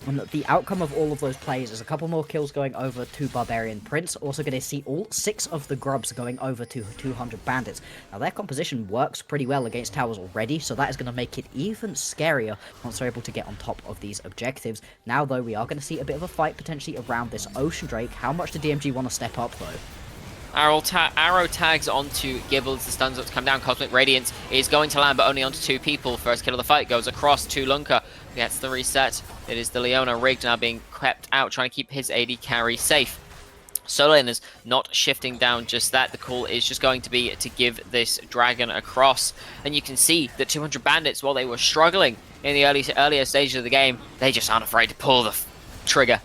And the outcome of all of those plays is a couple more kills going over to Barbarian Prince. Also going to see all 6 of the Grubs going over to 200 Bandits. Now their composition works pretty well against towers already, so that is going to make it even scarier once they're able to get on top of these objectives. Now though, we are going to see a bit of a fight potentially around this Ocean Drake. How much do DMG want to step up though? Arrow tags onto Gibbles, the stuns up to come down. Cosmic Radiance is going to land, but only onto 2 people. First kill of the fight goes across to Lunka. Gets the reset. It is the Leona. Rigged now being kept out, trying to keep his AD carry safe. Solo lane is not shifting down just that. The call is just going to be to give this dragon across. And you can see that 200 Bandits, while they were struggling in the earlier stages of the game, they just aren't afraid to pull the trigger.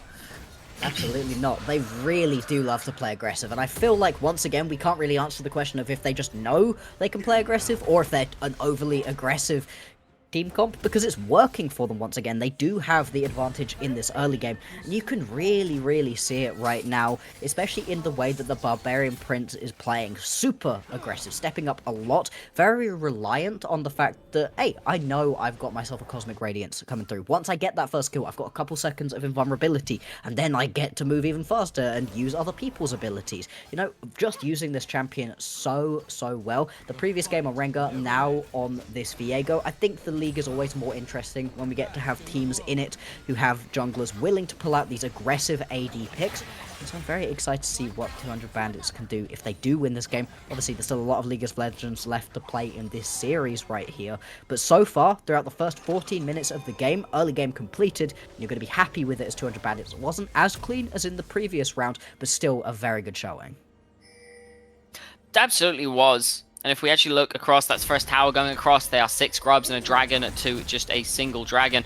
Absolutely not. They really do love to play aggressive, and I feel like, once again, we can't really answer the question of if they just know they can play aggressive, or if they're an overly aggressive team comp, because it's working for them once again. They do have the advantage in this early game, and you can really see it right now, especially in the way that the Barbarian Prince is playing. Super aggressive, stepping up a lot, very reliant on the fact that, hey, I know I've got myself a Cosmic Radiance coming through. Once I get that first kill, I've got a couple seconds of invulnerability, and then I get to move even faster and use other people's abilities. You know, just using this champion so well. The previous game on Rengar, now on this Viego, I think the league is always more interesting when we get to have teams in it who have junglers willing to pull out these aggressive AD picks. And so I'm very excited to see what 200 Bandits can do if they do win this game. Obviously, there's still a lot of League of Legends left to play in this series right here. But so far, throughout the first 14 minutes of the game, early game completed, and you're going to be happy with it as 200 Bandits. It wasn't as clean as in the previous round, but still a very good showing. It absolutely was. And if we actually look across, that's first tower going across. There are 6 Grubs and a dragon to just a single dragon.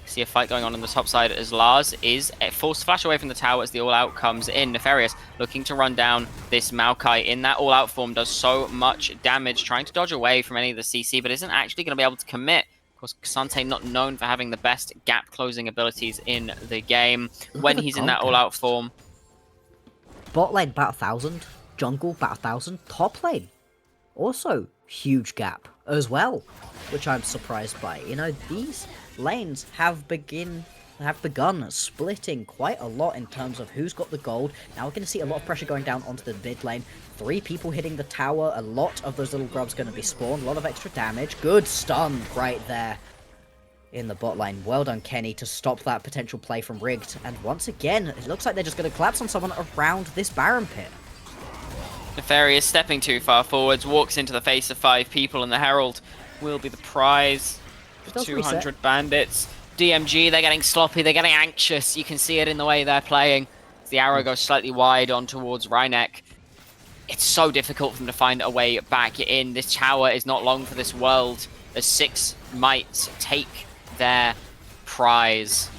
See a fight going on the top side as Lars is forced to flash away from the tower as the all-out comes in. Nefarious looking to run down this Maokai in that all-out form, does so much damage, trying to dodge away from any of the CC, but isn't actually going to be able to commit. Of course, K'Sante not known for having the best gap-closing abilities in the game when he's in that all-out form. Bot lane, about 1,000. Jungle, about 1,000. Top lane, Also, huge gap as well, which I'm surprised by. You know, these lanes have begun splitting quite a lot in terms of who's got the gold. Now we're going to see a lot of pressure going down onto the mid lane. 3 people hitting the tower. A lot of those little grubs going to be spawned. A lot of extra damage. Good stun right there in the bot lane. Well done, Kenny, to stop that potential play from Rigged. And once again, it looks like they're just going to collapse on someone around this Baron pit. Nefarious stepping too far forwards, walks into the face of 5 people, and the Herald will be the prize for 200 reset. bandits. DMG, they're getting sloppy, they're getting anxious. You can see it in the way they're playing. The arrow goes slightly wide on towards Rhynek. It's so difficult for them to find a way back in. This tower is not long for this world, as 6 might take their prize.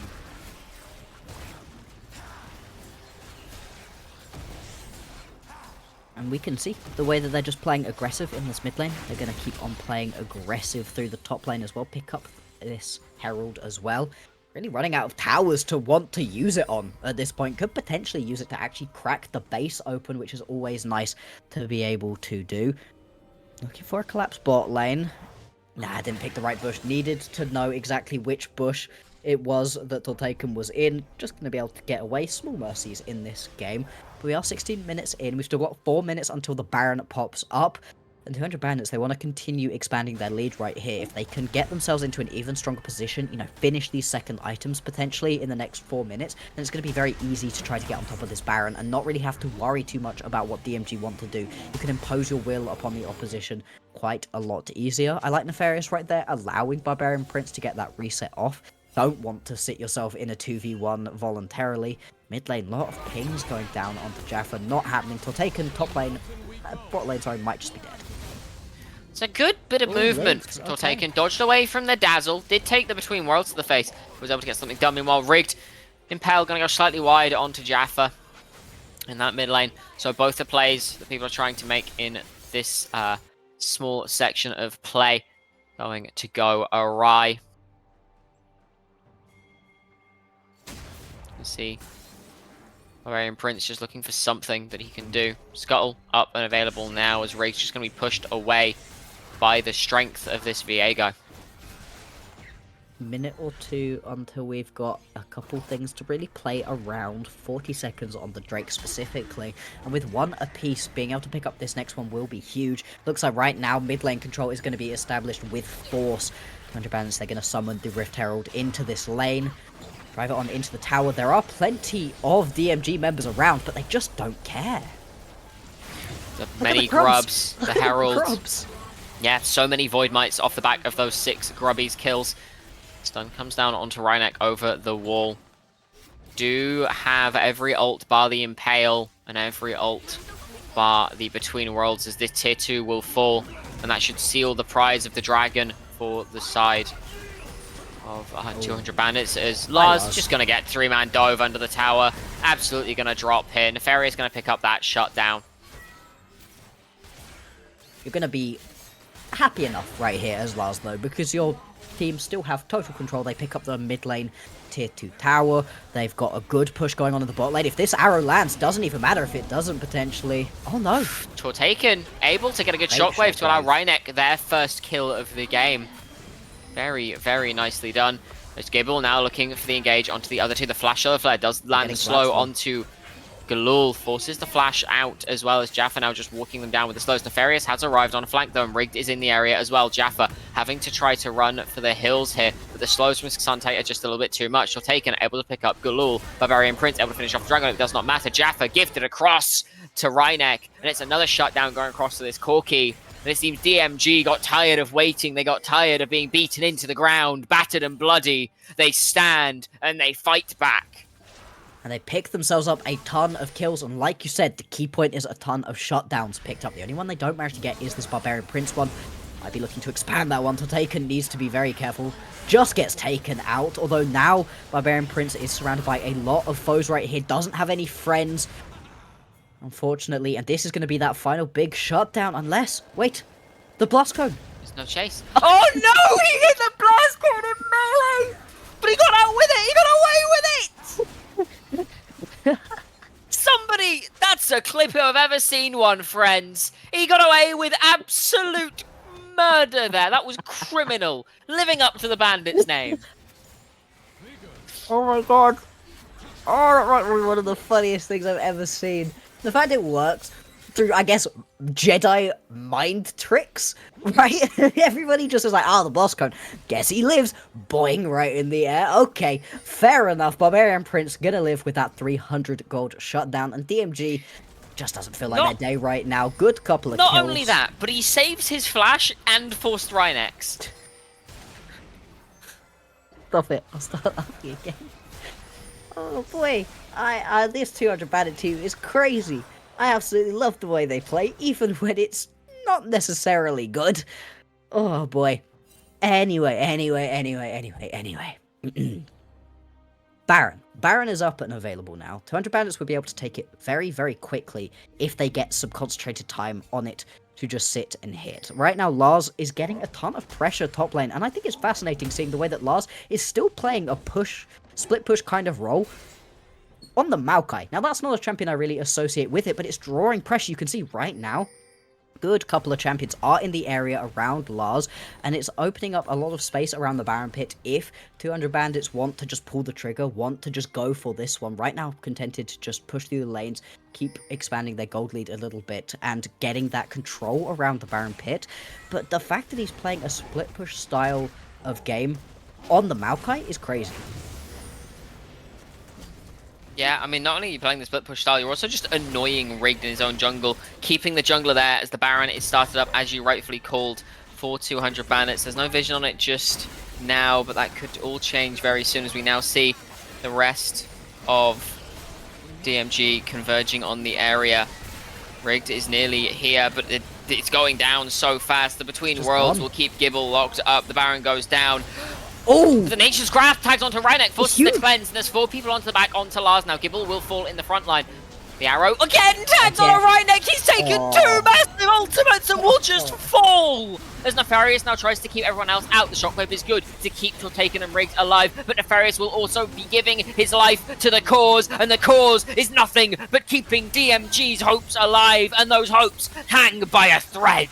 And we can see the way that they're just playing aggressive in this mid lane. They're going to keep on playing aggressive through the top lane as well. Pick up this Herald as well. Really running out of towers to want to use it on at this point. Could potentially use it to actually crack the base open, which is always nice to be able to do. Looking for a collapse bot lane. Nah, I didn't pick the right bush. Needed to know exactly which bush it was that Tortaken was in. Just going to be able to get away. Small mercies in this game. But we are 16 minutes in. We've still got 4 minutes until the Baron pops up. And 200 Bandits, they want to continue expanding their lead right here. If they can get themselves into an even stronger position, you know, finish these second items potentially in the next 4 minutes, then it's going to be very easy to try to get on top of this Baron and not really have to worry too much about what DMG want to do. You can impose your will upon the opposition quite a lot easier. I like Nefarious right there, allowing Barbarian Prince to get that reset off. Don't want to sit yourself in a 2v1 voluntarily. Mid lane, lot of pings going down onto Jaffa, not happening. Tortaken, top lane, bot lane, sorry, might just be dead. It's a good bit of movement. Tortaken dodged away from the dazzle, did take the between worlds to the face, was able to get something done. Meanwhile, Rigged, Impale going to go slightly wide onto Jaffa in that mid lane. So both the plays that people are trying to make in this small section of play going to go awry. You see Barbarian Prince just looking for something that he can do. Scuttle up and available now as Rigged's just going to be pushed away by the strength of this Viego. Minute or 2 until we've got a couple things to really play around. 40 seconds on the Drake specifically, and with 1 apiece, being able to pick up this next one will be huge. Looks like right now mid lane control is going to be established with force. 200 Bandits, they're going to summon the Rift Herald into this lane, drive it on into the tower. There are plenty of DMG members around, but they just don't care. The many grubs, the Herald. Grubs. Yeah, so many Void Mites off the back of those 6 grubbies kills. Stun comes down onto Rhynek over the wall. Do have every ult bar the Impale and every ult bar the Between Worlds as this tier 2 will fall. And that should seal the prize of the Dragon for the side of 200 Bandits, as Lars just going to get 3-man dove under the tower. Absolutely going to drop here. Nefarious going to pick up that shutdown. You're going to be happy enough right here as Lars, though, because your team still have total control. They pick up the mid lane tier 2 tower. They've got a good push going on in the bot lane. If this arrow lands, doesn't even matter if it doesn't potentially. Oh no. Tortaken able to get a good shockwave to allow Rhynek their first kill of the game. Very, very nicely done. There's Gibble now looking for the engage onto the other 2. The flash of the flare does land slow onto Galul, forces the flash out as well as Jaffa now just walking them down with the slows. Nefarious has arrived on a flank though, and Rigged is in the area as well. Jaffa having to try to run for the hills here, but the slows from Xante are just a little bit too much. Taken able to pick up Galul. Barbarian Prince able to finish off the Dragon. It does not matter. Jaffa gifted across to Rhynek, and it's another shutdown going across to this Corki. And it seems DMG got tired of waiting. They got tired of being beaten into the ground, battered and bloody. They stand and they fight back. And they pick themselves up a ton of kills, and like you said, the key point is a ton of shutdowns picked up. The only one they don't manage to get is this Barbarian Prince one. Might be looking to expand that one. Tortaken needs to be very careful. Just gets taken out, although now Barbarian Prince is surrounded by a lot of foes right here. Doesn't have any friends, unfortunately, and this is going to be that final big shutdown, unless... Wait, the blast cone. There's no chase. Oh no! He hit the blast cone in melee! But he got out with it! He got away with it! Somebody! That's worst clip I've ever seen one, friends. He got away with absolute murder there. That was criminal. Living up to the Bandits' name. Oh my god. Oh, that might be one of the funniest things I've ever seen. The fact it works through, I guess, Jedi mind tricks, right? Everybody just is like, the boss cone. Guess he lives. Boing, right in the air. Okay, fair enough. Barbarian Prince gonna live with that 300 gold shutdown, and DMG just doesn't feel like their day right now. Good couple of kills. Not only that, but he saves his flash and forced Rhynex. Stop it. I'll start laughing again. Oh boy. This 200 Bandit team is crazy. I absolutely love the way they play, even when it's not necessarily good. Oh boy. Anyway. Baron. Baron is up and available now. 200 Bandits would be able to take it very, very quickly if they get some concentrated time on it to just sit and hit. Right now, Lars is getting a ton of pressure top lane, and I think it's fascinating seeing the way that Lars is still playing a split push kind of role on the Maokai. Now, that's not a champion I really associate with it, but it's drawing pressure. You can see right now, good couple of champions are in the area around Lars, and it's opening up a lot of space around the Baron pit if 200 Bandits want to just pull the trigger, want to just go for this one. Right now, contented to just push through the lanes, keep expanding their gold lead a little bit, and getting that control around the Baron pit. But the fact that he's playing a split push style of game on the Maokai is crazy. Yeah, I mean, not only are you playing the split push style, you're also just annoying Rigged in his own jungle, keeping the jungler there as the Baron is started up, as you rightfully called, for 200 Bandits. There's no vision on it just now, but that could all change very soon as we now see the rest of DMG converging on the area. Rigged is nearly here, but it's going down so fast. The Between Just Worlds gone. will keep Gibble locked up. The Baron goes down. Oh! The Nature's Grasp tags onto Rhynex, forces the cleanse, and there's 4 people onto the back, onto Lars now. Gibble will fall in the front line. The arrow again tags on a Rhynex. He's taken 2 massive ultimates and will just fall. As Nefarious now tries to keep everyone else out. The shockwave is good to keep Taken and Rigged alive, but Nefarious will also be giving his life to the cause, and the cause is nothing but keeping DMG's hopes alive, and those hopes hang by a thread.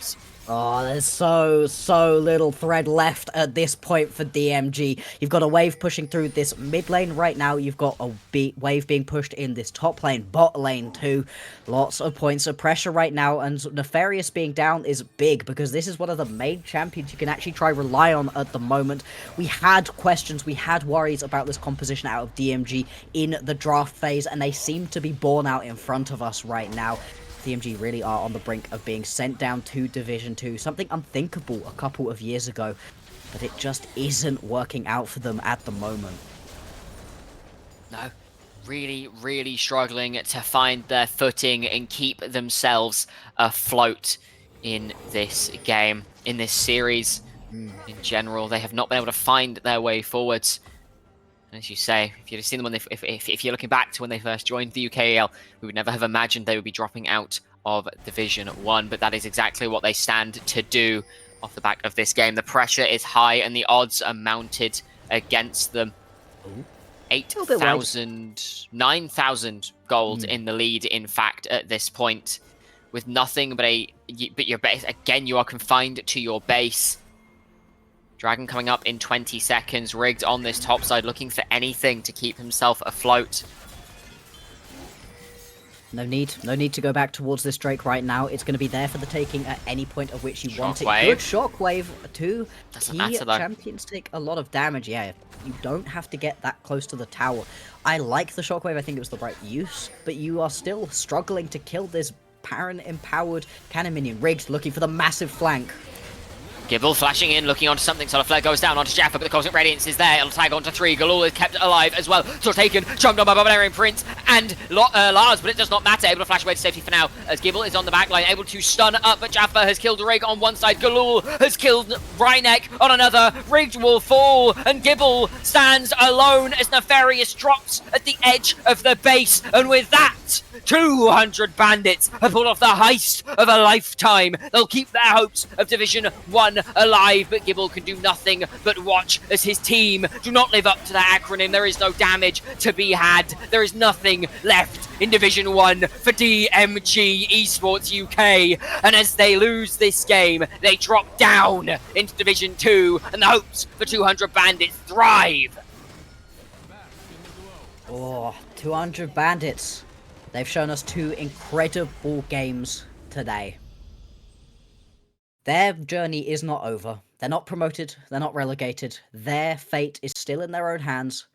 Oh, there's so little thread left at this point for DMG. You've got a wave pushing through this mid lane right now. You've got a wave being pushed in this top lane, bot lane too. Lots of points of pressure right now, and Nefarious being down is big because this is one of the main champions you can actually try rely on at the moment. We had questions, we had worries about this composition out of DMG in the draft phase, and they seem to be borne out in front of us right now. DMG really are on the brink of being sent down to Division 2, something unthinkable a couple of years ago, but it just isn't working out for them at the moment. No, really struggling to find their footing and keep themselves afloat in this game, in this series. In general, they have not been able to find their way forwards. As you say, if you'd have seen them when if you're looking back to when they first joined the UKEL, we would never have imagined they would be dropping out of Division 1, but that is exactly what they stand to do off the back of this game. The pressure is high and the odds are mounted against them. 8,000, 9,000 gold in the lead, in fact, at this point, with nothing but your base. Again, you are confined to your base. Dragon coming up in 20 seconds. Rigged on this top side, looking for anything to keep himself afloat. No need to go back towards this Drake right now. It's going to be there for the taking at any point of which you want it. Good shockwave. 2 key champions take a lot of damage. Yeah, you don't have to get that close to the tower. I like the shockwave. I think it was the right use, but you are still struggling to kill this Baron-empowered cannon minion. Rigged looking for the massive flank. Gibble flashing in, looking onto something. Solar Flare goes down onto Jaffa, but the Cosmic Radiance is there. It'll tag onto 3. Galul is kept alive as well. Taken, jumped on by Barbarian Prince and Lars, but it does not matter. Able to flash away to safety for now, as Gibble is on the back line, able to stun up, but Jaffa has killed Rig on one side. Galul has killed Rhynex on another. Rigged will fall, and Gibble stands alone as Nefarious drops at the edge of the base. And with that, 200 Bandits have pulled off the heist of a lifetime. They'll keep their hopes of Division 1 alive, but Gibble can do nothing but watch as his team do not live up to that acronym. There is no damage to be had. There is nothing left in Division 1 for DMG Esports UK. And as they lose this game, they drop down into Division 2, and the hopes for 200 Bandits thrive. Oh, 200 Bandits. They've shown us 2 incredible games today. Their journey is not over. They're not promoted, they're not relegated. Their fate is still in their own hands.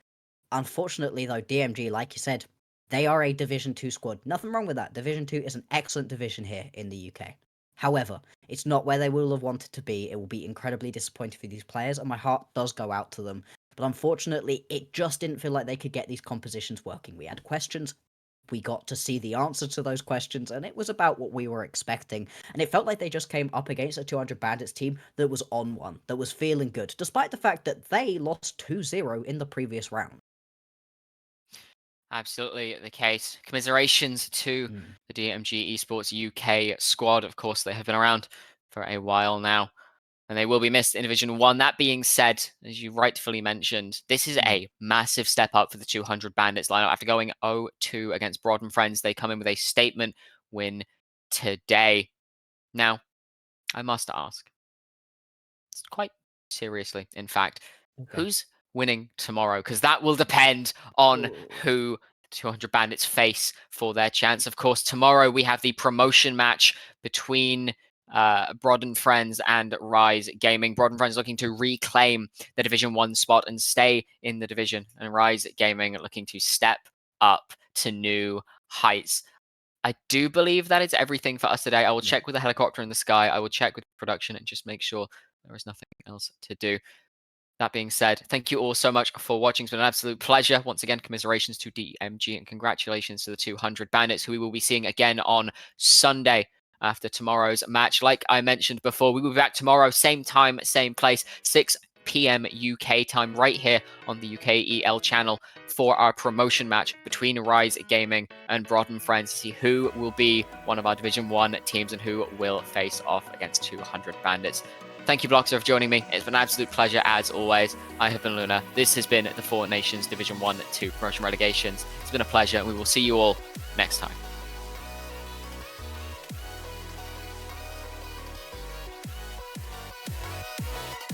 Unfortunately though, DMG, like you said, they are a Division 2 squad. Nothing wrong with that. Division 2 is an excellent division here in the UK. However, it's not where they will have wanted to be. It will be incredibly disappointing for these players, and my heart does go out to them. But unfortunately, it just didn't feel like they could get these compositions working. We had questions, we got to see the answer to those questions, and it was about what we were expecting. And it felt like they just came up against a 200 Bandits team that was on one, that was feeling good, despite the fact that they lost 2-0 in the previous round. Absolutely the case. Commiserations to the DMG Esports UK squad. Of course, they have been around for a while now, and they will be missed in Division 1. That being said, as you rightfully mentioned, this is a massive step up for the 200 Bandits lineup. After going 0-2 against Broad and Friends, they come in with a statement win today. Now, I must ask, quite seriously, in fact, who's winning tomorrow? Because that will depend on who 200 Bandits face for their chance. Of course, tomorrow we have the promotion match between Broad and Friends and Rise Gaming. Broad and Friends looking to reclaim the Division 1 spot and stay in the division, and Rise Gaming looking to step up to new heights. I do believe that is everything for us today. I will check with the helicopter in the sky. I will check with production and just make sure there is nothing else to do. That being said, thank you all so much for watching. It's been an absolute pleasure. Once again, commiserations to DMG and congratulations to the 200 Bandits, who we will be seeing again on Sunday after tomorrow's match. Like I mentioned before, we will be back tomorrow, same time, same place, 6 p.m. UK time, right here on the UKEL channel for our promotion match between Rise Gaming and Broad and Friends to see who will be one of our Division 1 teams and who will face off against 200 Bandits. Thank you, Bloxer, for joining me. It's been an absolute pleasure, as always. I have been Luna. This has been the Four Nations Division 1-2 promotion relegations. It's been a pleasure, and we will see you all next time.